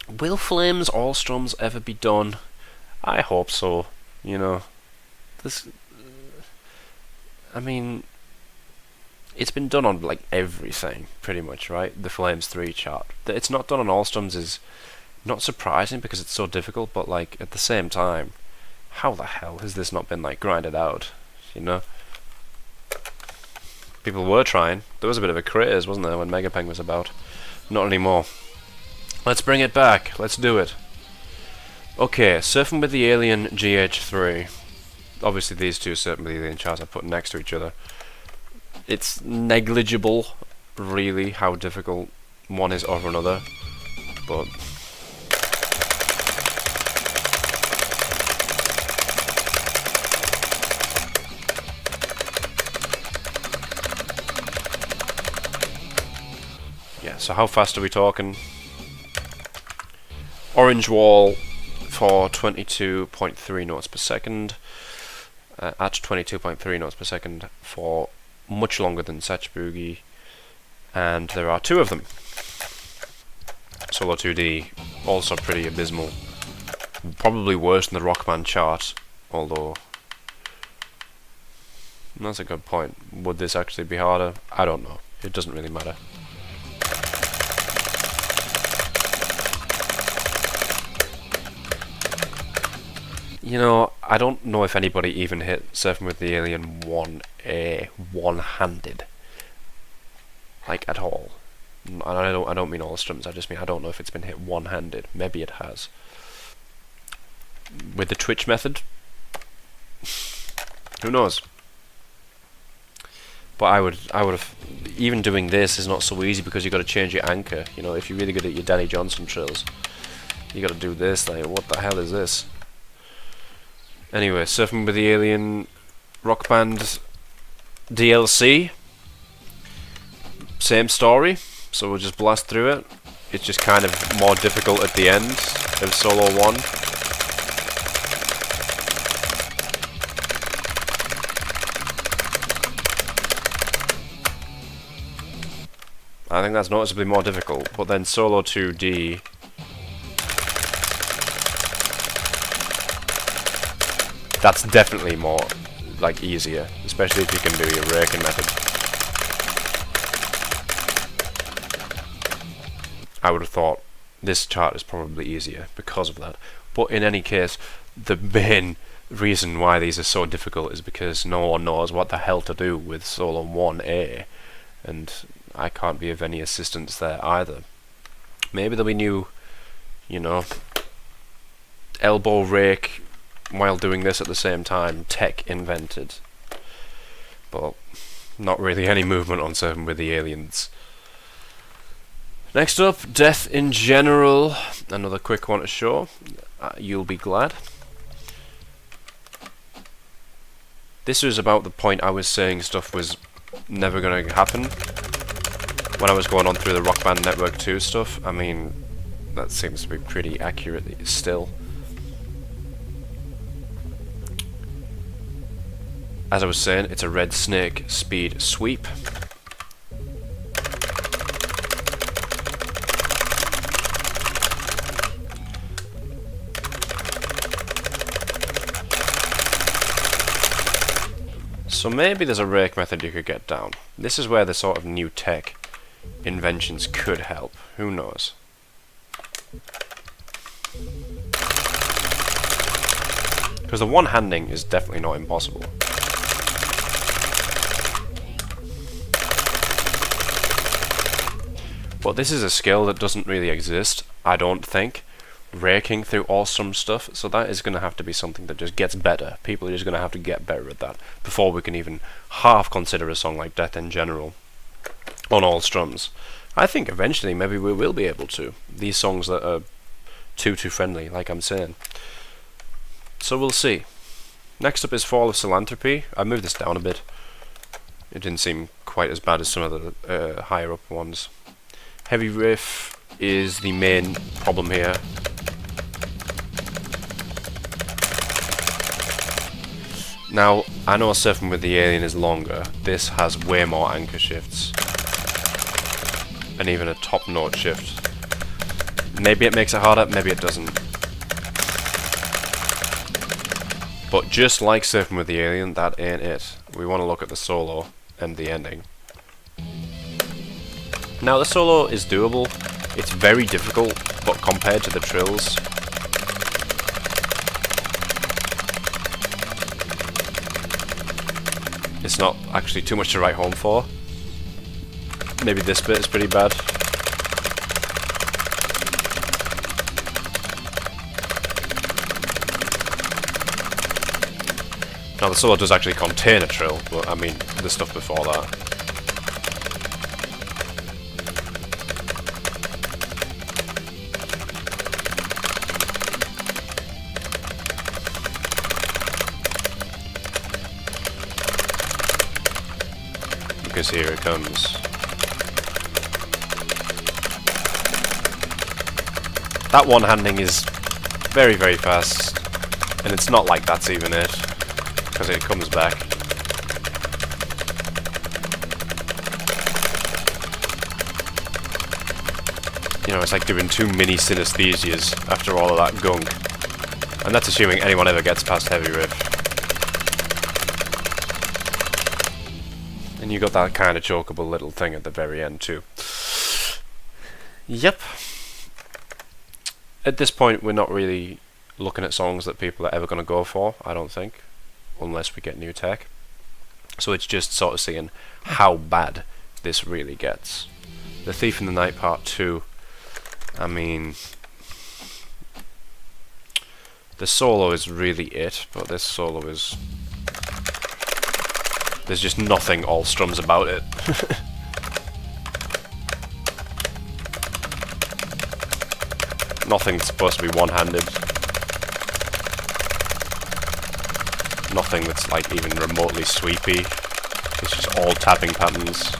Will Flames All Strums ever be done? I hope so. You know, this. I mean, it's been done on like everything, pretty much, right? The Flames 3 chart. That it's not done on all strums is not surprising because it's so difficult, but like at the same time, how the hell has this not been like grinded out? You know? People were trying. There was a bit of a craze, wasn't there, when Megapeng was about? Not anymore. Let's bring it back. Let's do it. Okay, Surfing with the Alien GH3. Obviously these two Surfing with the Alien charts are put next to each other. It's negligible, really, how difficult one is over another, but yeah, so how fast are we talking? Orange Wall for 22.3 notes per second, at 22.3 notes per second for much longer than Satch Boogie, and there are two of them. Solo 2D, also pretty abysmal. Probably worse than the Rock Band chart, although that's a good point. Would this actually be harder? I don't know. It doesn't really matter. You know, I don't know if anybody even hit Surfing with the Alien 1A one-handed, like at all. And I don't mean all strums. I just mean I don't know if it's been hit one-handed. Maybe it has. With the Twitch method, who knows? But I would have. Even doing this is not so easy because you got to change your anchor. You know, if you're really good at your Danny Johnson trills, you got to do this. Like, what the hell is this? Anyway, Surfing with the Alien Rock Band DLC. Same story, so we'll just blast through it. It's just kind of more difficult at the end of Solo 1. I think that's noticeably more difficult, but then Solo 2D... that's definitely more, like, easier, especially if you can do your raking method. I would have thought this chart is probably easier because of that. But in any case, the main reason why these are so difficult is because no one knows what the hell to do with Solo 1A, and I can't be of any assistance there either. Maybe there'll be new, you know, elbow rake while doing this at the same time tech invented, but not really any movement on Surfing with the Aliens. Next up, Death in General, another quick one to show. You'll be glad. This was about the point I was saying stuff was never going to happen when I was going on through the Rock Band Network 2 stuff. I mean, that seems to be pretty accurate still. As I was saying, it's a Red Snake speed sweep. So maybe there's a rake method you could get down. This is where the sort of new tech inventions could help. Who knows? Because the one-handing is definitely not impossible. But this is a skill that doesn't really exist, I don't think. Raking through awesome stuff, so that is going to have to be something that just gets better. People are just going to have to get better at that before we can even half consider a song like Death in General on all strums. I think eventually maybe we will be able to. These songs that are too friendly, like I'm saying. So we'll see. Next up is Fall of Philanthropy. I moved this down a bit. It didn't seem quite as bad as some of the higher up ones. Heavy riff is the main problem here. Now, I know Surfing with the Alien is longer. This has way more anchor shifts. And even a top note shift. Maybe it makes it harder, maybe it doesn't. But just like Surfing with the Alien, that ain't it. We want to look at the solo and the ending. Now the solo is doable. It's very difficult, but compared to the trills, it's not actually too much to write home for. Maybe this bit is pretty bad. Now the solo does actually contain a trill, but I mean the stuff before that. Because here it comes. That one-handing is very, very fast, and it's not like that's even it, because it comes back. You know, it's like doing 2 mini synesthesias after all of that gunk. And that's assuming anyone ever gets past heavy riff. And you got that kind of chokeable little thing at the very end too. Yep. At this point we're not really looking at songs that people are ever going to go for, I don't think. Unless we get new tech. So it's just sort of seeing how bad this really gets. The Thief in the Night Part 2, I mean, the solo is really it, but this solo is, there's just nothing all strums about it. Nothing's supposed to be one-handed. Nothing that's like even remotely sweepy. It's just all tapping patterns.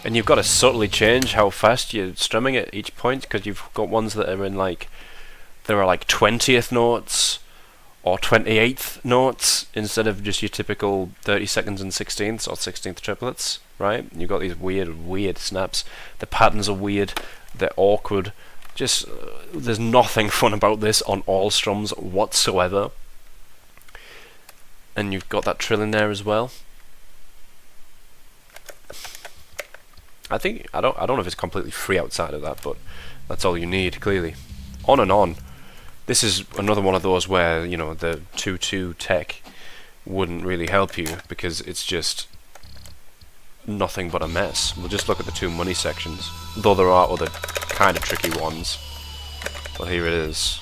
And you've got to subtly change how fast you're strumming at each point, because you've got ones that are in like, there are like 20th notes or 28th notes instead of just your typical 32nds and 16ths or 16th triplets, right? You've got these weird snaps. The patterns are weird. They're awkward. Just there's nothing fun about this on all strums whatsoever. And you've got that trill in there as well. I don't know if it's completely free outside of that, but that's all you need, clearly. On and on. This is another one of those where, you know, the 2-2 tech wouldn't really help you because it's just nothing but a mess. We'll just look at the 2 money sections, though there are other kind of tricky ones. But here it is.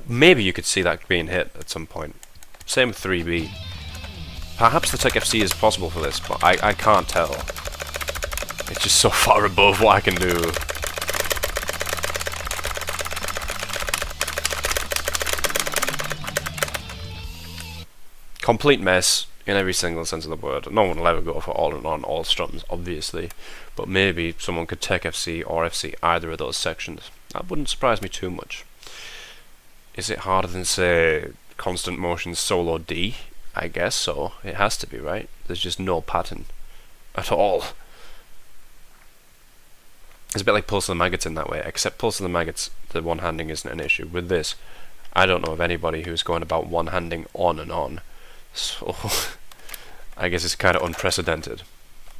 Maybe you could see that being hit at some point. Same with 3B. Perhaps the Tech FC is possible for this, but I can't tell. It's just so far above what I can do. Complete mess in every single sense of the word. No one will ever go for all and on all strums, obviously, but maybe someone could Tech FC or FC either of those sections. That wouldn't surprise me too much. Is it harder than, say, Constant Motion Solo D? I guess so. It has to be, right? There's just no pattern at all. It's a bit like Pulse of the Maggots in that way, except Pulse of the Maggots, the one-handing isn't an issue. With this, I don't know of anybody who's going about one-handing on and on. So, I guess it's kind of unprecedented.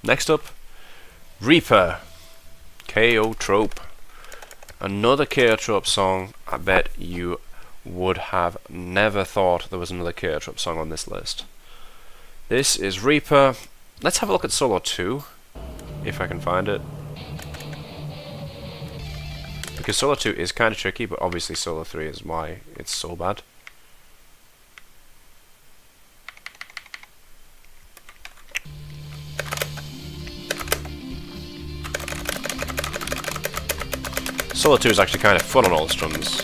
Next up, Reaper. KO Trope. Another KO Trope song. I bet you would have never thought there was another KO Trope song on this list. This is Reaper. Let's have a look at Solo 2, if I can find it. Because Solo 2 is kind of tricky, but obviously Solo 3 is why it's so bad. Solo 2 is actually kind of fun on all strums.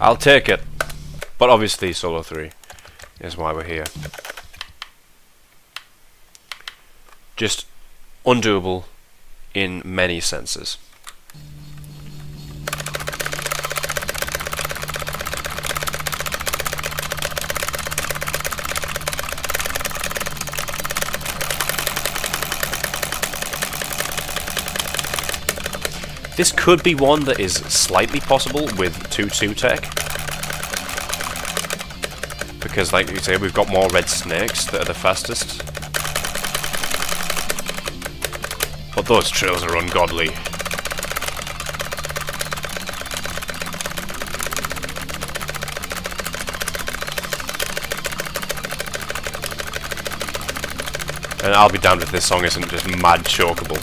I'll take it. But obviously solo 3 is why we're here. Just undoable in many senses. This could be one that is slightly possible with 2-2 tech. Because like you say, we've got more red snakes that are the fastest. But those trails are ungodly. And I'll be damned if this song isn't just mad chokeable.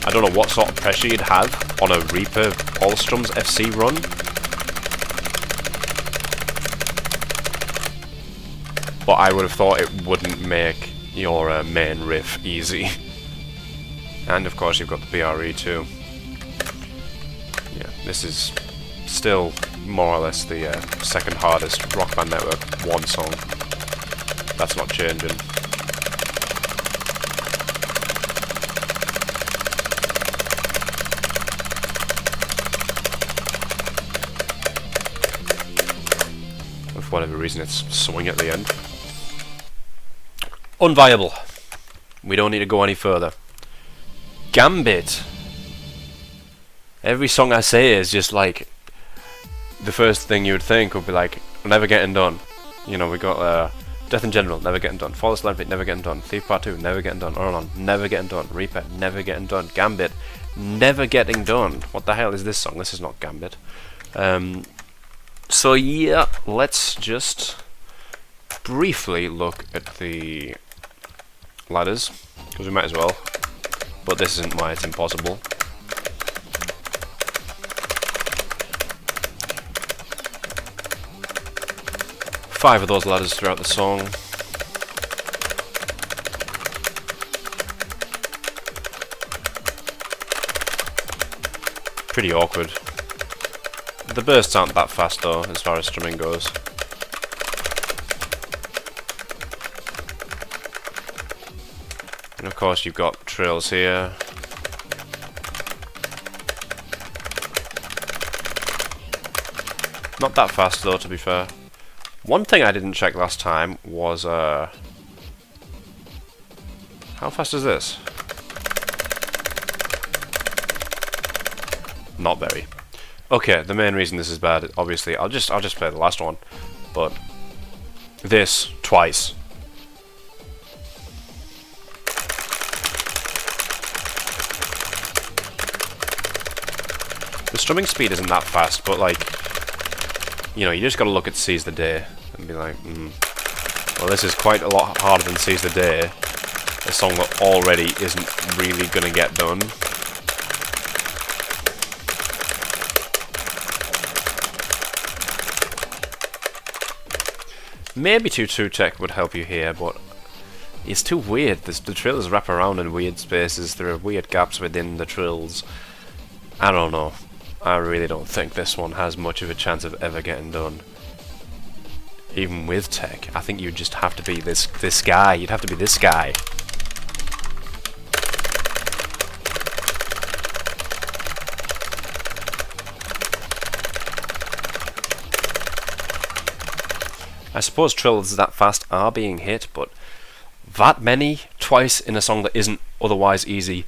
I don't know what sort of pressure you'd have on a Reaper All Strums FC run. But I would have thought it wouldn't make your main riff easy. And of course you've got the BRE too. Yeah, this is still more or less the second hardest Rock Band Network 1 song. That's not changing. For whatever reason it's swing at the end. Unviable. We don't need to go any further. Gambit. Every song I say is just like the first thing you would think would be like never getting done. You know, we got Death in General, never getting done. Flawless Olympic, never getting done. Thief Part 2, never getting done. On, never getting done. Reaper, never getting done. Gambit, never getting done. What the hell is this song? This is not Gambit. So yeah, let's just briefly look at the ladders, because we might as well, but this isn't why it's impossible. Five of those ladders throughout the song. Pretty awkward. The bursts aren't that fast though, as far as strumming goes. And of course you've got trills here. Not that fast though, to be fair. One thing I didn't check last time was how fast is this? Not very. Okay, the main reason this is bad, obviously, I'll just play the last one, but this twice. The strumming speed isn't that fast, but like, you know, you just gotta look at Seize the Day and be like, well, this is quite a lot harder than Seize the Day, a song that already isn't really gonna get done. Maybe 2-2 tech would help you here, but it's too weird. The trills wrap around in weird spaces, there are weird gaps within the trills. I don't know. I really don't think this one has much of a chance of ever getting done. Even with tech, I think you'd just have to be this guy. You'd have to be this guy. I suppose trills that fast are being hit, but that many twice in a song that isn't otherwise easy,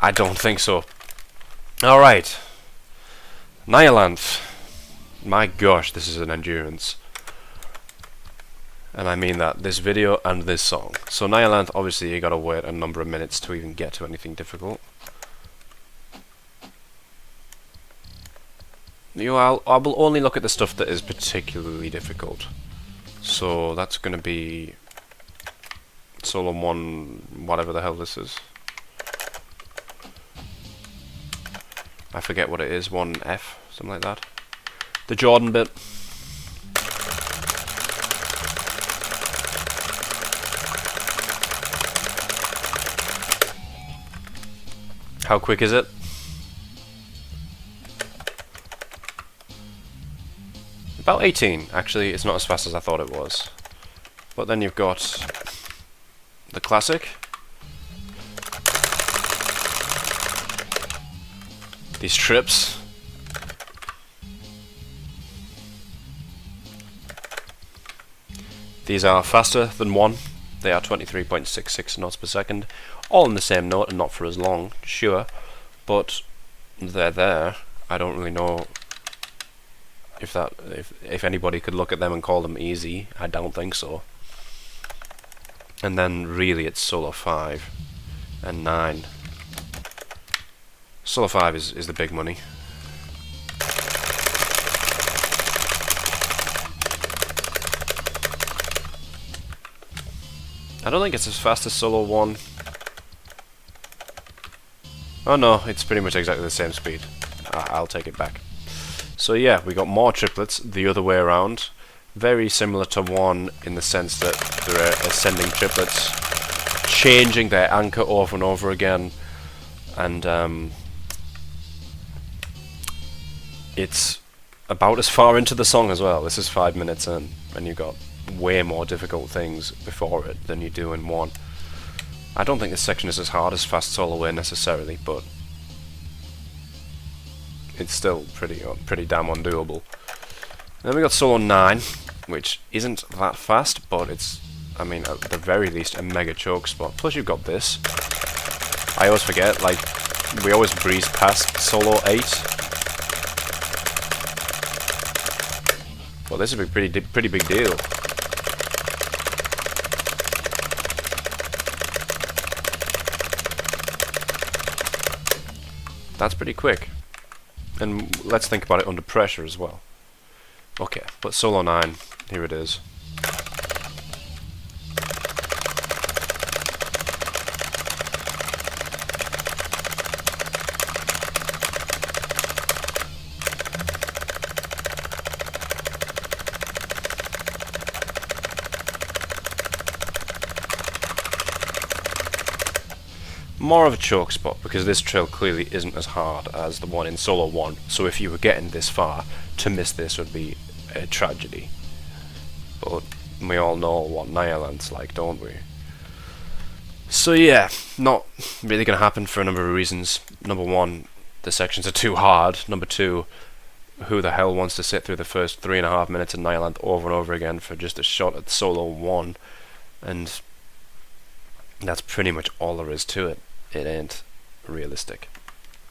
I don't think so. Alright. Nyalanth. My gosh, this is an endurance. And I mean that, this video and this song. So Nyalanth, obviously you gotta wait a number of minutes to even get to anything difficult. I will only look at the stuff that is particularly difficult. So that's gonna be solo 1, whatever the hell this is. I forget what it is, 1F, something like that. The Jordan bit. How quick is it? About 18, actually. It's not as fast as I thought it was. But then you've got the classic. These trips. These are faster than 1. They are 23.66 knots per second. All in the same note and not for as long, sure. But they're there. I don't really know if anybody could look at them and call them easy. I don't think so. And then really it's solo 5 and 9. Solo 5 is the big money. I don't think it's as fast as solo 1. Oh no, it's pretty much exactly the same speed. I'll take it back. So yeah, we got more triplets the other way around. Very similar to 1 in the sense that they're ascending triplets, changing their anchor over and over again, and it's about as far into the song as well. This is 5 minutes in, and you've got way more difficult things before it than you do in 1. I don't think this section is as hard as Fast Solo Way necessarily, but it's still pretty damn undoable. Then we got solo 9, which isn't that fast, but it's, I mean, at the very least, a mega choke spot. Plus you've got this. I always forget, like, we always breeze past solo 8. Well, this is a pretty big deal. That's pretty quick. And let's think about it under pressure as well. Okay, but solo 9, here it is. More of a choke spot, because this trill clearly isn't as hard as the one in solo 1, so if you were getting this far, to miss this would be a tragedy. But we all know what Nyalant's like, don't we? So yeah, not really going to happen for a number of reasons. Number 1, the sections are too hard. Number 2, who the hell wants to sit through the first 3.5 minutes of Nyalant over and over again for just a shot at solo 1? And that's pretty much all there is to it. It ain't realistic.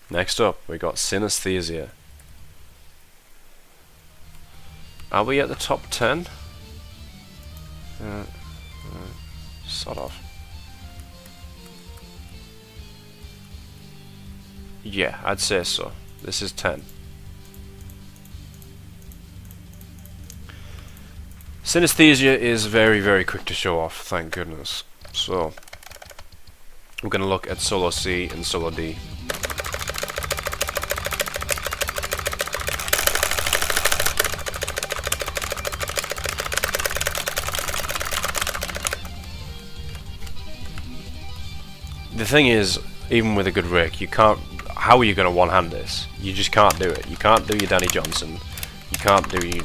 Next up, we got Synesthesia. Are we at the top 10? Sort of. Yeah, I'd say so. This is 10. Synesthesia is very, very quick to show off, thank goodness. So we're going to look at solo C and solo D. The thing is, even with a good rake, you can't. How are you going to one-hand this? You just can't do it. You can't do your Danny Johnson. You can't do your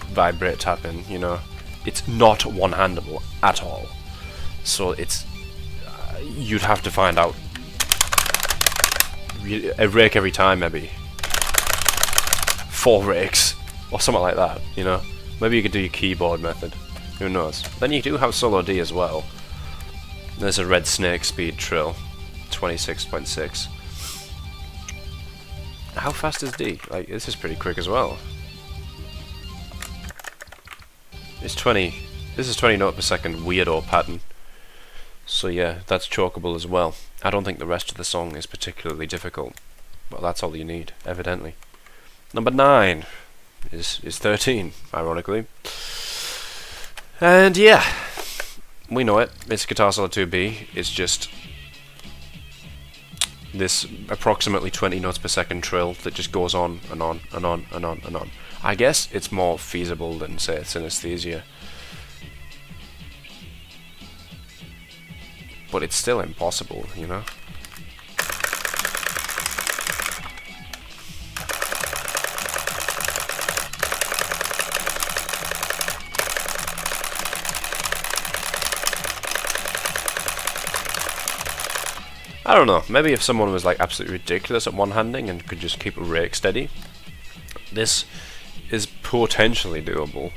vibrate tapping. You know, it's not one-handable at all. So it's you'd have to find out a rake every time, maybe 4 rakes or something like that. You know, maybe you could do your keyboard method. Who knows? Then you do have solo D as well. There's a red snake speed trill, 26.6. How fast is D? Like, this is pretty quick as well. It's 20. This is 20 note per second weirdo pattern. So yeah, that's chokeable as well. I don't think the rest of the song is particularly difficult, but that's all you need, evidently. Number 9 is 13, ironically. And yeah, we know it. It's guitar solo 2B. It's just this approximately 20 notes per second trill that just goes on and on and on and on and on. I guess it's more feasible than, say, Synesthesia. But it's still impossible, you know? I don't know, maybe if someone was like absolutely ridiculous at one-handing and could just keep a rake steady, this is potentially doable.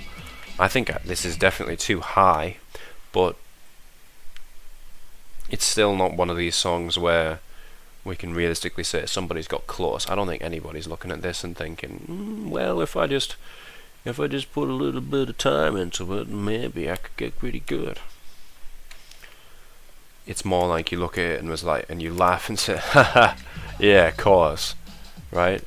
I think this is definitely too high, but it's still not one of these songs where we can realistically say somebody's got close. I don't think anybody's looking at this and thinking, well, if I just put a little bit of time into it, maybe I could get pretty good. It's more like you look at it and was like, and you laugh and say, haha, yeah, of course, right?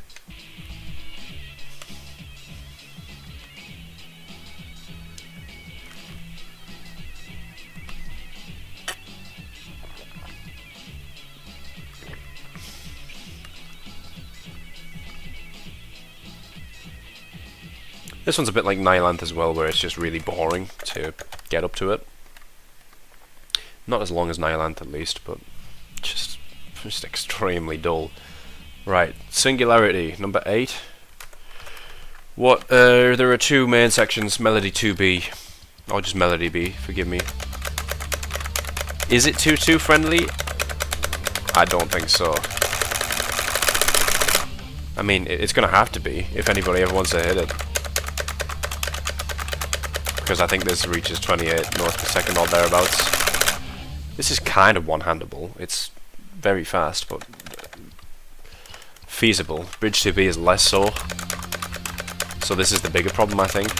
This one's a bit like Nylanth as well, where it's just really boring to get up to it. Not as long as Nylanth at least, but just extremely dull. Right, Singularity, number 8. What? There are 2 main sections, Melody 2B, or just Melody B, forgive me. Is it 2-2 friendly? I don't think so. I mean, it's gonna have to be, if anybody ever wants to hit it. Because I think this reaches 28 notes per second or thereabouts. This is kind of one-handable. It's very fast, but feasible. Bridge 2B is less so. So this is the bigger problem, I think.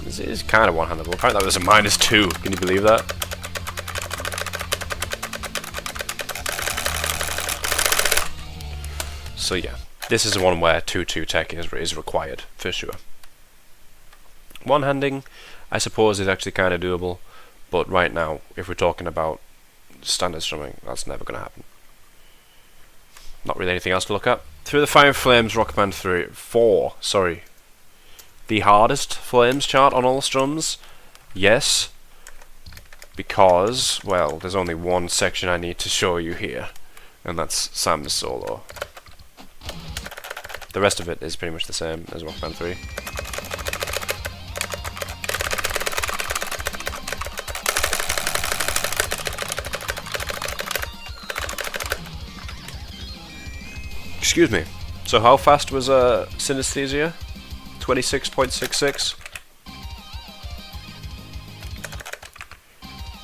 This is kind of one-handable. Apparently that was a -2. Can you believe that? So yeah. This is the one where 2-2 tech is required, for sure. One-handing, I suppose, is actually kind of doable, but right now, if we're talking about standard strumming, that's never going to happen. Not really anything else to look at. Through the Fire and Flames Rock Band 4, sorry. The hardest Flames chart on all strums? Yes. Because, well, there's only one section I need to show you here, and that's Sam's solo. The rest of it is pretty much the same as Rock Band 3. Excuse me. So how fast was Synesthesia? 26.66.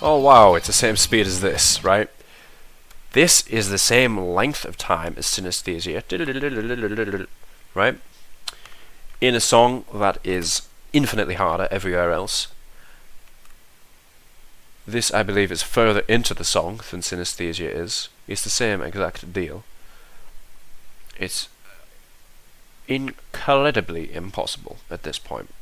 Oh wow, it's the same speed as this, right? This is the same length of time as Synesthesia, right? In a song that is infinitely harder everywhere else. This, I believe, is further into the song than Synesthesia is. It's the same exact deal. It's incredibly impossible at this point.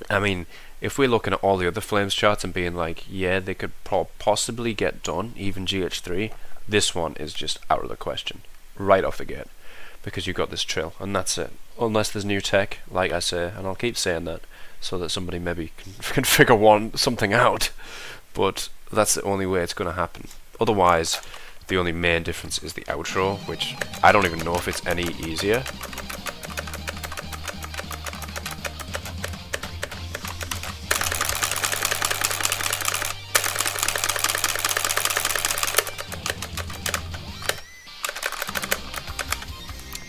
I mean, if we're looking at all the other Flames charts and being like, yeah, they could possibly get done, even GH3, this one is just out of the question, right off the gate, because you've got this trill, and that's it. Unless there's new tech, like I say, and I'll keep saying that, so that somebody maybe can figure something out, but that's the only way it's going to happen. Otherwise, the only main difference is the outro, which I don't even know if it's any easier.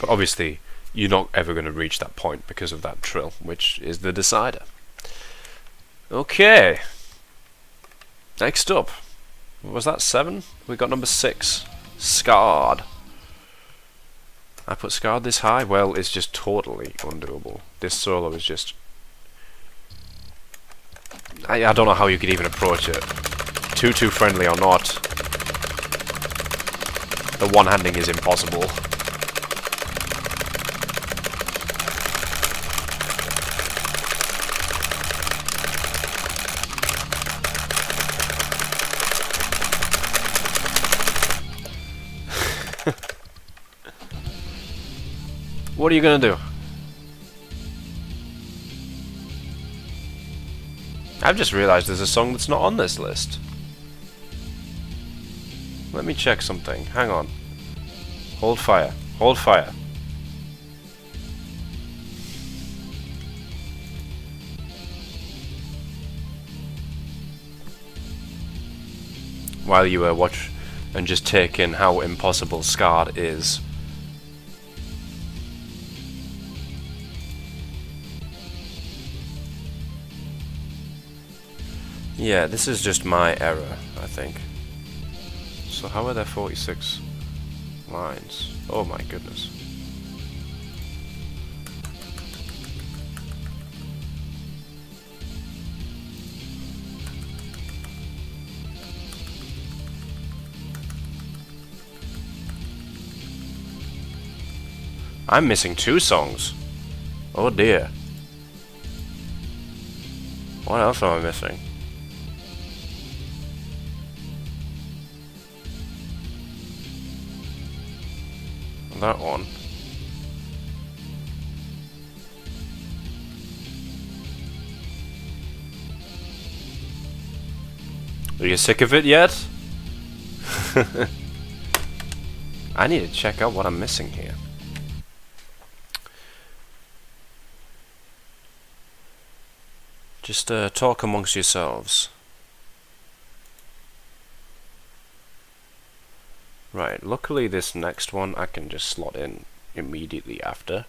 But obviously, you're not ever going to reach that point because of that trill, which is the decider. Okay. Next up. Was that 7? We got number 6. Scarred. I put Scarred this high? Well, it's just totally undoable. This solo is just... I don't know how you could even approach it. Too friendly or not. The one-handing is impossible. What are you gonna do? I've just realized there's a song that's not on this list. Let me check something. Hang on. Hold fire. Hold fire. while you watch and just take in how impossible FCed is. Yeah, this is just my error, I think. So how are there 46 lines? Oh my goodness. I'm missing 2 songs. Oh dear. What else am I missing? That one. Are you sick of it yet? I need to check out what I'm missing here. Just talk amongst yourselves. Right, luckily this next one I can just slot in immediately after.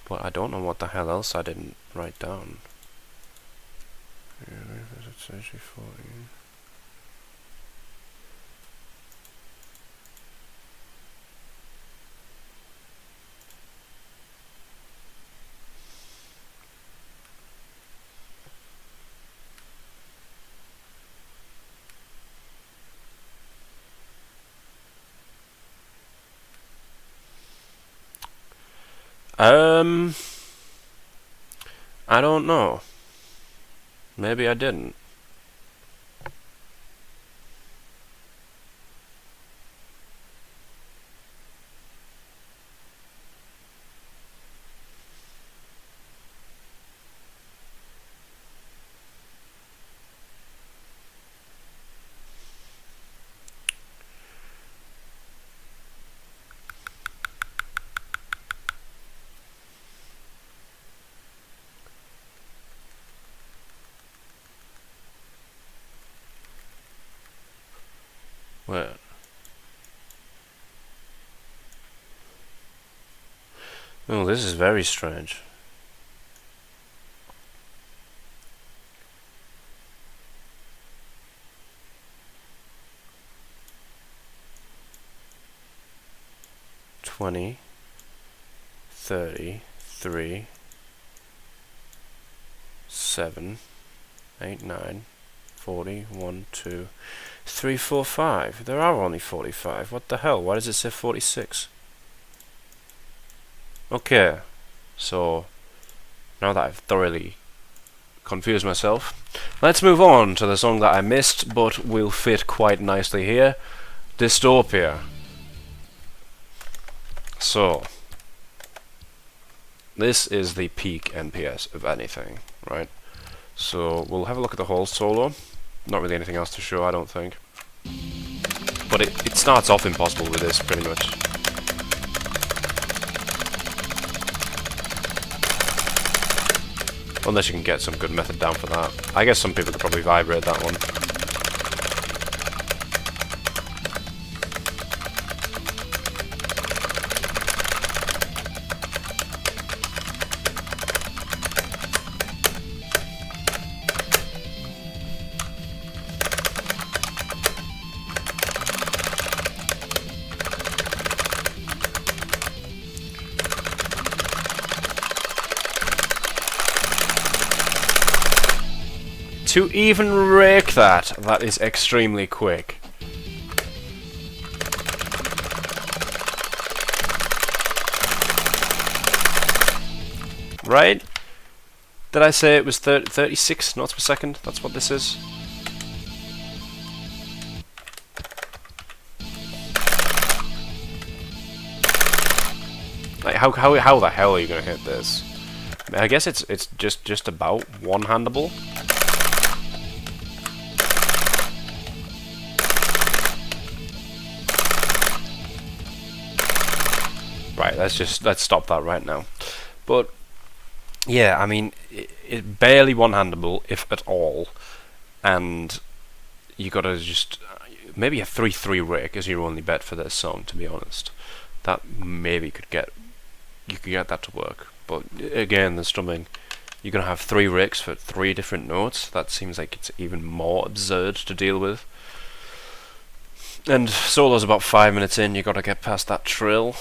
But I don't know what the hell else I didn't write down. I don't know. Maybe I didn't. Where? Oh, this is very strange. $20, $30, $3, $7, $8, $9, $40, $1, $2, $3, $4, $5. There are only 45. What the hell? Why does it say 46? Okay, so now that I've thoroughly confused myself, let's move on to the song that I missed but will fit quite nicely here, Dystopia. So, this is the peak NPS of anything, right? So, we'll have a look at the whole solo. Not really anything else to show, I don't think. But it starts off impossible with this, pretty much. Unless you can get some good method down for that. I guess some people could probably vibrate that one. To even rake that is extremely quick. Right? Did I say it was 36 knots per second? That's what this is. Like how the hell are you gonna hit this? I guess it's just about one-handable. Right, let's stop that right now. But yeah, I mean, it barely one-handable, if at all. and you gotta just maybe a 3/3 rake is your only bet for this song, to be honest. That maybe you could get that to work, but again, the strumming, you're gonna have 3 rakes for 3 different notes. That seems like it's even more absurd to deal with. And solo's about 5 minutes in, you gotta get past that trill,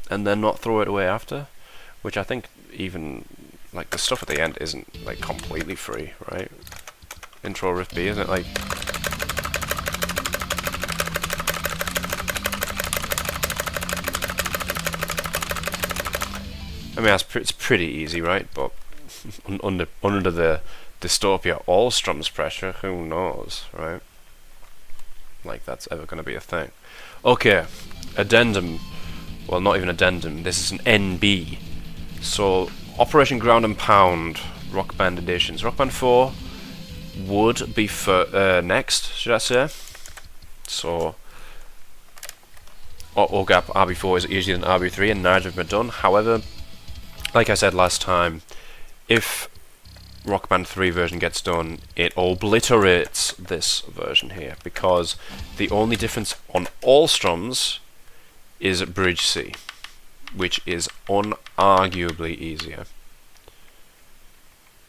and then not throw it away after, which I think even like the stuff at the end isn't like completely free, right? Intro riff B, isn't it? Like, I mean, it's pretty easy, right? But under the Dystopia all strums pressure, who knows, right? Like that's ever going to be a thing. Okay, addendum. Well, not even addendum. This is an NB. So Operation Ground and Pound, Rock Band editions. Rock Band 4 would be next, should I say? So OGAP RB4 is easier than RB3, and neither have been done. However, like I said last time, if Rock Band 3 version gets done, it obliterates this version here, because the only difference on all strums is bridge C, which is unarguably easier,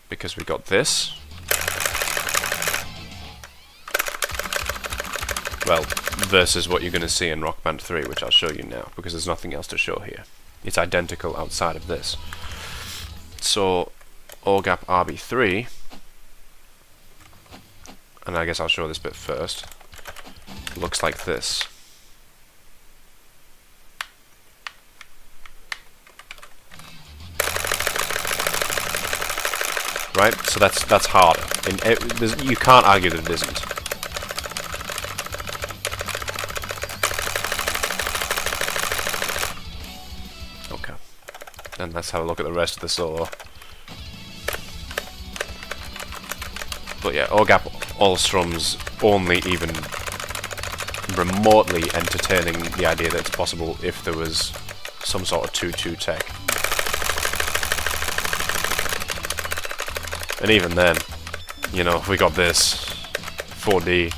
because we got this. Well, versus what you're going to see in Rock Band 3, which I'll show you now, because there's nothing else to show here. It's identical outside of this. So OGAP RB3, and I guess I'll show this bit first, looks like this. Right? So that's harder. You can't argue that it isn't. Okay. And let's have a look at the rest of the solo. But yeah, OGAP all strums only even remotely entertaining the idea that it's possible if there was some sort of 2/2 tech. And even then, you know, we got this 4D.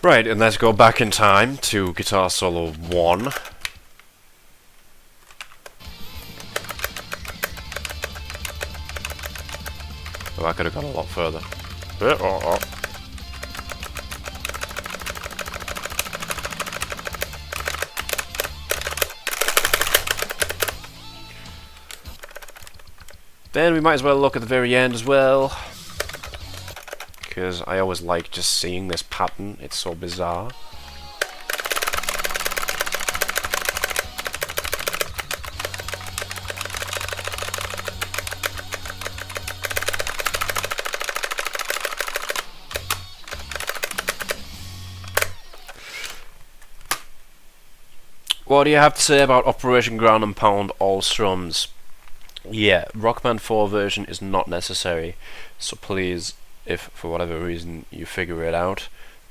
Right, and let's go back in time to Guitar Solo 1. Oh, I could have gone a lot further. Then we might as well look at the very end as well, because I always like just seeing this pattern. It's so bizarre. What do you have to say about Operation Ground and Pound all strums? Yeah, Rock Band 4 version is not necessary, so please, if for whatever reason you figure it out,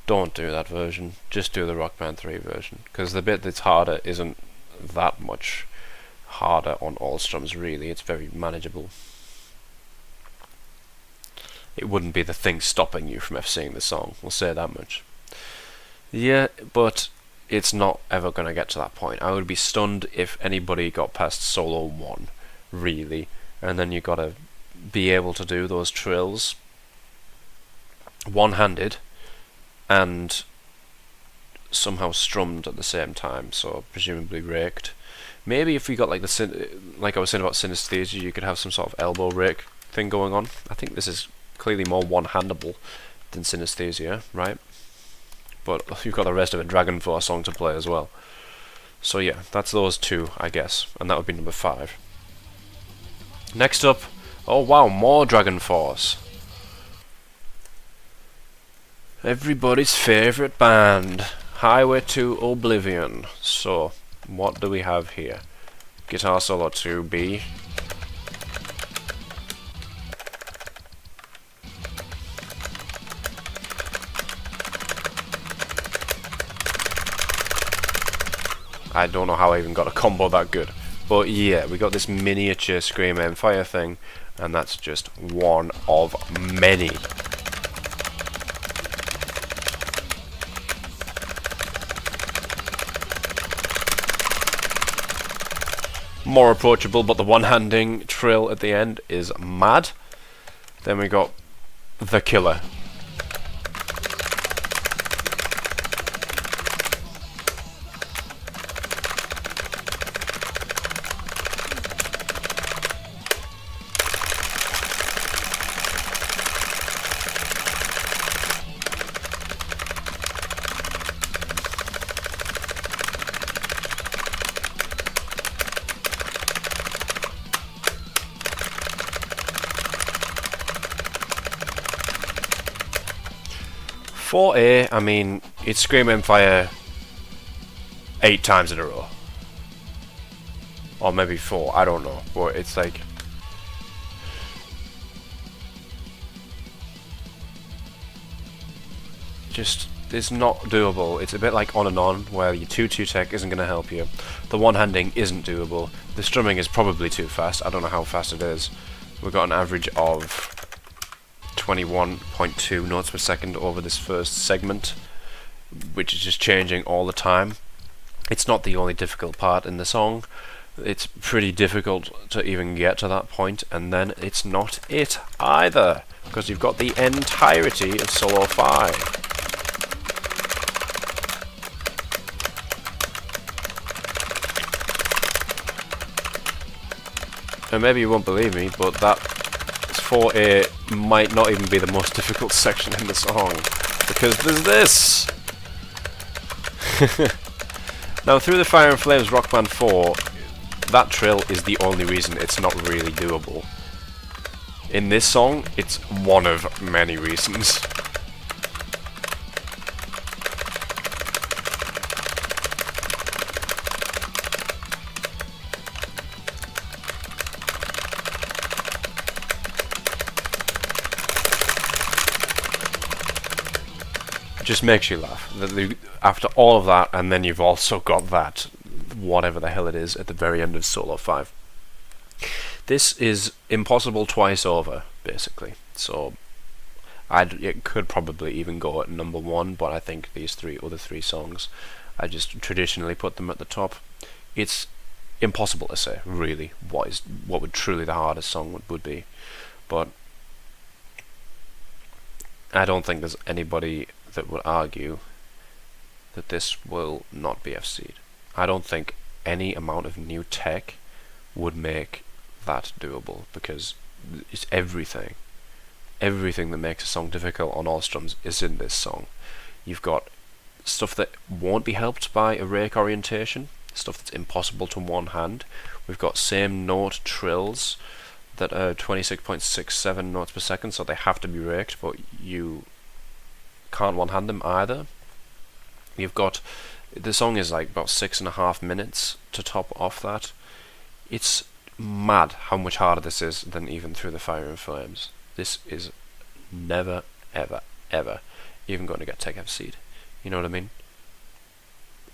don't do that version. Just do the Rock Band 3 version, because the bit that's harder isn't that much harder on all strums, really. It's very manageable. It wouldn't be the thing stopping you from FCing the song, we'll say that much. Yeah, but it's not ever going to get to that point. I would be stunned if anybody got past solo 1, really, and then you got to be able to do those trills one-handed and somehow strummed at the same time, so presumably raked. Maybe if we got like like I was saying about synesthesia, you could have some sort of elbow rake thing going on. I think this is clearly more one-handable than synesthesia, right? But you've got the rest of a Dragon Force song to play as well. So yeah, that's those two, I guess, and that would be number 5. Next up, oh wow, more Dragon Force. Everybody's favourite band, Highway to Oblivion. So, what do we have here? Guitar Solo 2B. I don't know how I even got a combo that good. But yeah, we got this miniature Scream Aim Fire thing, and that's just one of many. More approachable, but the one-handing trill at the end is mad. Then we got the killer. For A, I mean, it's Scream Aim Fire 8 times in a row. Or maybe 4, I don't know. But it's like... just, it's not doable. It's a bit like On and On, where your 2-2 tech isn't going to help you. The one-handing isn't doable. The strumming is probably too fast. I don't know how fast it is. We've got an average of 21.2 notes per second over this first segment, which is just changing all the time. It's not the only difficult part in the song. It's pretty difficult to even get to that point, and then it's not it either, because you've got the entirety of solo 5. And maybe you won't believe me, but that 4A might not even be the most difficult section in the song, because there's this! Now, Through the Fire and Flames Rock Band 4, that trill is the only reason it's not really doable. In this song, it's one of many reasons. Just makes you laugh. After all of that, and then you've also got that, whatever the hell it is, at the very end of solo 5. This is impossible twice over, basically. So, it could probably even go at number 1, but I think these other three songs, I just traditionally put them at the top. It's impossible to say, really, what would truly the hardest song would be. But I don't think there's anybody that would argue that this will not be FCed. I don't think any amount of new tech would make that doable, because it's everything. Everything that makes a song difficult on all strums is in this song. You've got stuff that won't be helped by a rake orientation, stuff that's impossible to one hand. We've got same note trills that are 26.67 notes per second, so they have to be raked, but you can't one-hand them either. You've got, the song is like about 6.5 minutes to top off that. It's mad how much harder this is than even Through the Fire and Flames. This is never, ever, ever even going to get tech FC'd. You know what I mean?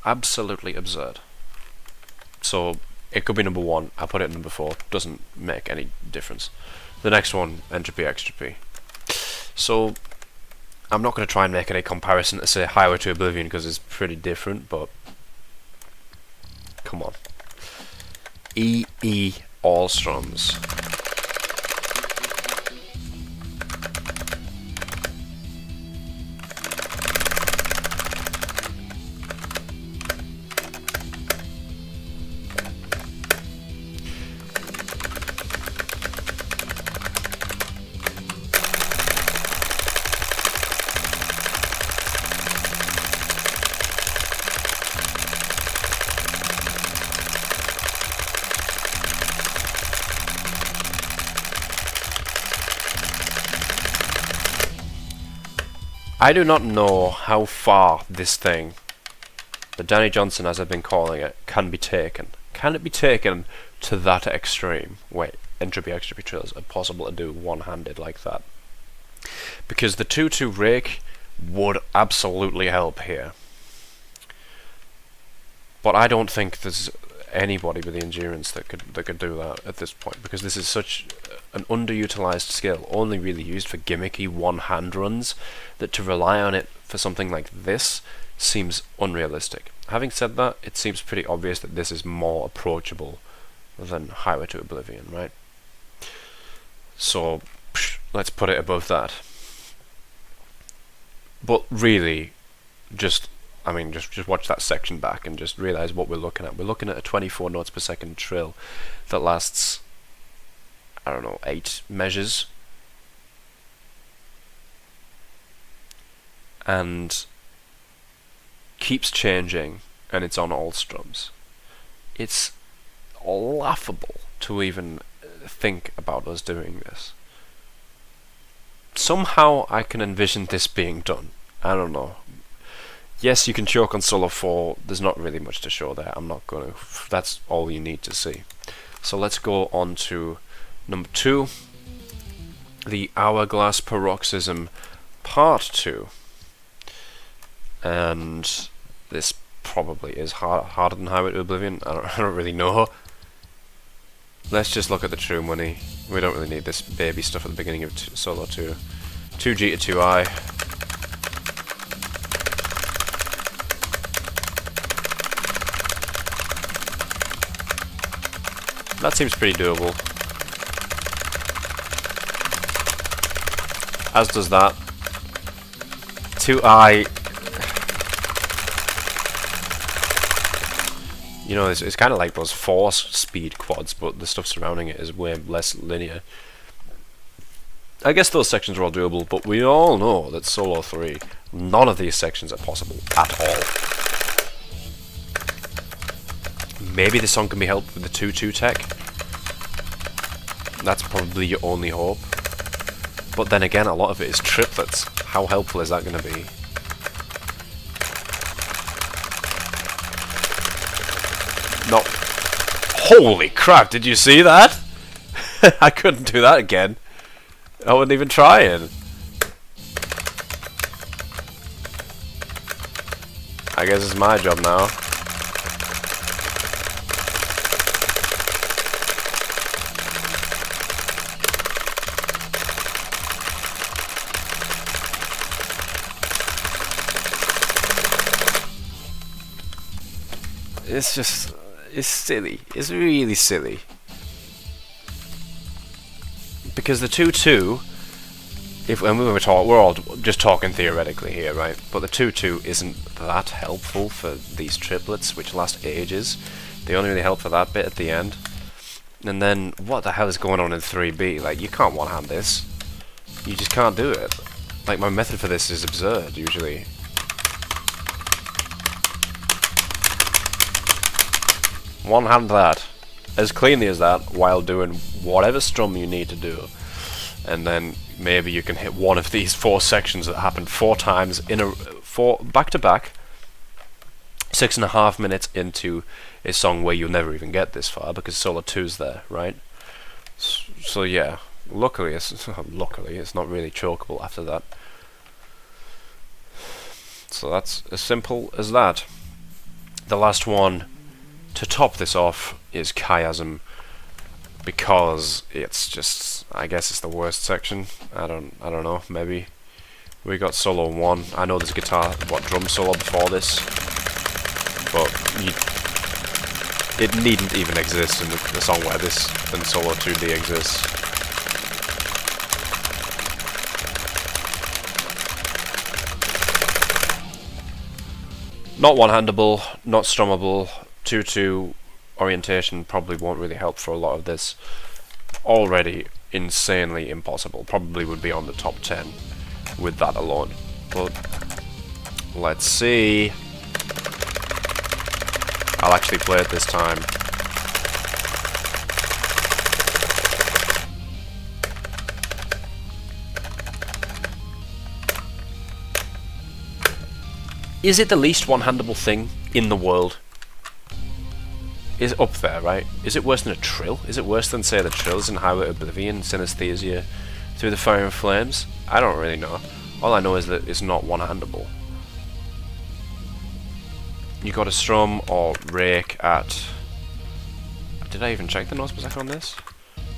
Absolutely absurd. So, it could be number 1, I put it at number 4, doesn't make any difference. The next one, Entropy Extropy. So, I'm not going to try and make any comparison to say Highway to Oblivion, because it's pretty different, but come on. E all strums. I do not know how far this thing, the Danny Johnson as I've been calling it, can be taken. Can it be taken to that extreme? Wait, Entropy Extropy trills are possible to do one-handed like that. Because the 2-2 rake would absolutely help here. But I don't think there's anybody with the endurance that could do that at this point, because this is such an underutilized skill, only really used for gimmicky one-hand runs, that to rely on it for something like this seems unrealistic. Having said that, it seems pretty obvious that this is more approachable than Highway to Oblivion, right? So let's put it above that. But really, just watch that section back and just realize what we're looking at. We're looking at a 24 notes per second trill that lasts, I don't know, 8 measures, and keeps changing, and it's on all strums. It's laughable to even think about us doing this. Somehow I can envision this being done. I don't know. Yes, you can choke on solo 4. There's not really much to show there. I'm not going to. That's all you need to see. So let's go on to number 2, the Hourglass Paroxysm Part 2. And this probably is harder than Highway to Oblivion. I don't really know. Let's just look at the true money. We don't really need this baby stuff at the beginning of solo 2. 2G to 2I. That seems pretty doable. As does that. 2I. You know, it's kind of like those force speed quads, but the stuff surrounding it is way less linear. I guess those sections are all doable, but we all know that solo 3, none of these sections are possible at all. Maybe the song can be helped with the 2-2 tech. That's probably your only hope. But then again, a lot of it is triplets. How helpful is that going to be? No. Holy crap, did you see that? I couldn't do that again. I wasn't even trying. I guess it's my job now. It's just, it's silly. It's really silly. Because the 2-2, we're all just talking theoretically here, right? But the 2-2 isn't that helpful for these triplets, which last ages. They only really help for that bit at the end. And then, what the hell is going on in 3B? Like, you can't one-hand this. You just can't do it. Like, my method for this is absurd, usually. One-hand that, as cleanly as that, while doing whatever strum you need to do. And then maybe you can hit one of these 4 sections that happen 4 times in a back to back, 6.5 minutes into a song where you'll never even get this far because solo 2's there, right? So yeah, luckily it's not really chokeable after that. So that's as simple as that. The last one to top this off is Chiasm, because it's just, I guess it's the worst section. I don't know, maybe. We got solo 1. I know there's a drum solo before this, but it needn't even exist in the song where this and solo 2D exists. Not one-handable, not strummable. 2-2 orientation probably won't really help for a lot of this. Already insanely impossible. Probably would be on the top 10 with that alone. But let's see. I'll actually play it this time. Is it the least one-handable thing in the world? Is up there, right? Is it worse than a trill? Is it worse than, say, the trills in Highway to Oblivion, Synesthesia, Through the Fire and Flames? I don't really know. All I know is that it's not one-handable. you got to strum or rake at... Did I even check the notes per second on this?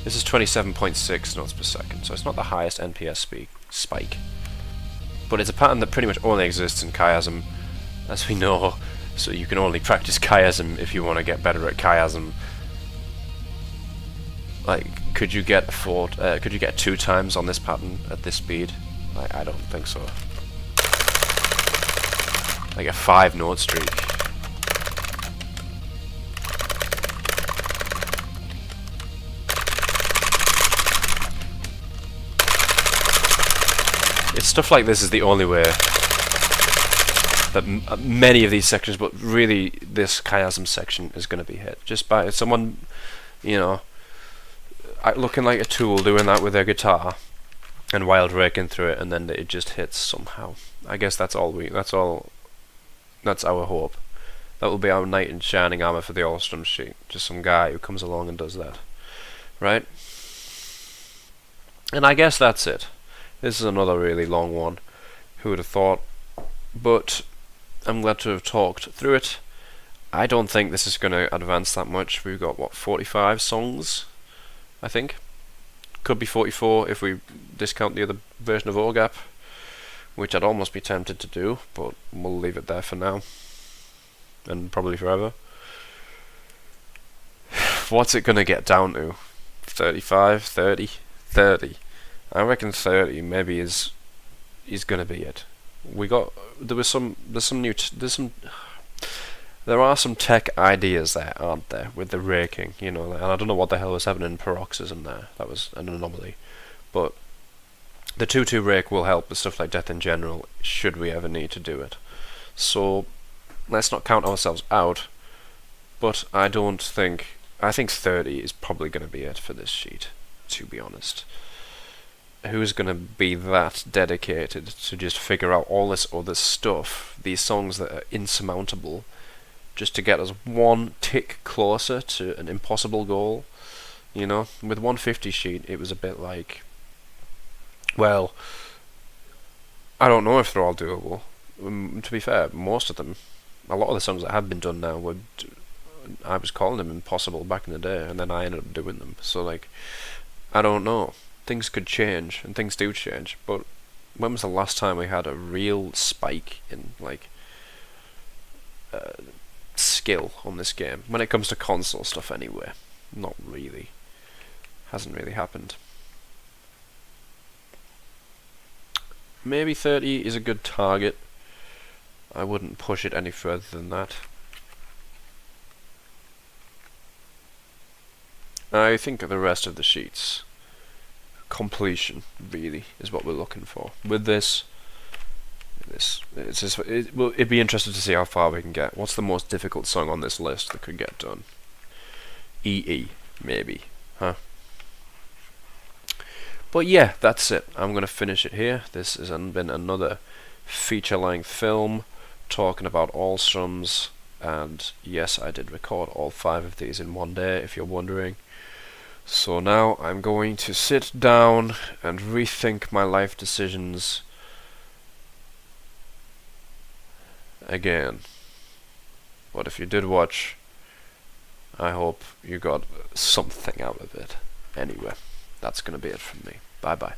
This is 27.6 notes per second, so it's not the highest NPS spike. But it's a pattern that pretty much only exists in chiasm, as we know, so you can only practice chiasm if you want to get better at chiasm. Like, could you get 2 times on this pattern at this speed? I don't think so. Like a 5-note streak. It's stuff like this is the only way that many of these sections, but really this chiasm section is going to be hit. Just by someone, you know, looking like a tool doing that with their guitar and wild raking through it, and then it just hits somehow. I guess that's our hope. That will be our knight in shining armor for the all strums sheet. Just some guy who comes along and does that, right? And I guess that's it. This is another really long one. Who would have thought? But I'm glad to have talked through it. I don't think this is going to advance that much. We've got, what, 45 songs, I think? Could be 44 if we discount the other version of OGAP, which I'd almost be tempted to do, but we'll leave it there for now. And probably forever. What's it going to get down to? 35, 30, 30. I reckon 30 maybe is going to be it. There are some tech ideas there, aren't there, with the raking, you know, and I don't know what the hell was happening in paroxysm there. That was an anomaly. But the 2-2 rake will help with stuff like Death in General, should we ever need to do it. So let's not count ourselves out, but I think 30 is probably going to be it for this sheet, to be honest. Who's going to be that dedicated to just figure out all this other stuff, these songs that are insurmountable, just to get us one tick closer to an impossible goal? You know, with 150 sheet, it was a bit like, well, I don't know if they're all doable. To be fair, most of them, a lot of the songs that have been done now I was calling them impossible back in the day, and then I ended up doing them. So, like, I don't know. Things could change, and things do change, but when was the last time we had a real spike in, like, skill on this game? When it comes to console stuff anyway. Not really. Hasn't really happened. Maybe 30 is a good target. I wouldn't push it any further than that. I think the rest of the sheets, completion really is what we're looking for. With it'd be interesting to see how far we can get. What's the most difficult song on this list that could get done? EE, maybe, huh? But yeah, that's it. I'm gonna finish it here. This has been another feature-length film talking about all strums, and yes, I did record all 5 of these in one day, if you're wondering. So now I'm going to sit down and rethink my life decisions again. But if you did watch, I hope you got something out of it. Anyway, that's going to be it from me. Bye bye.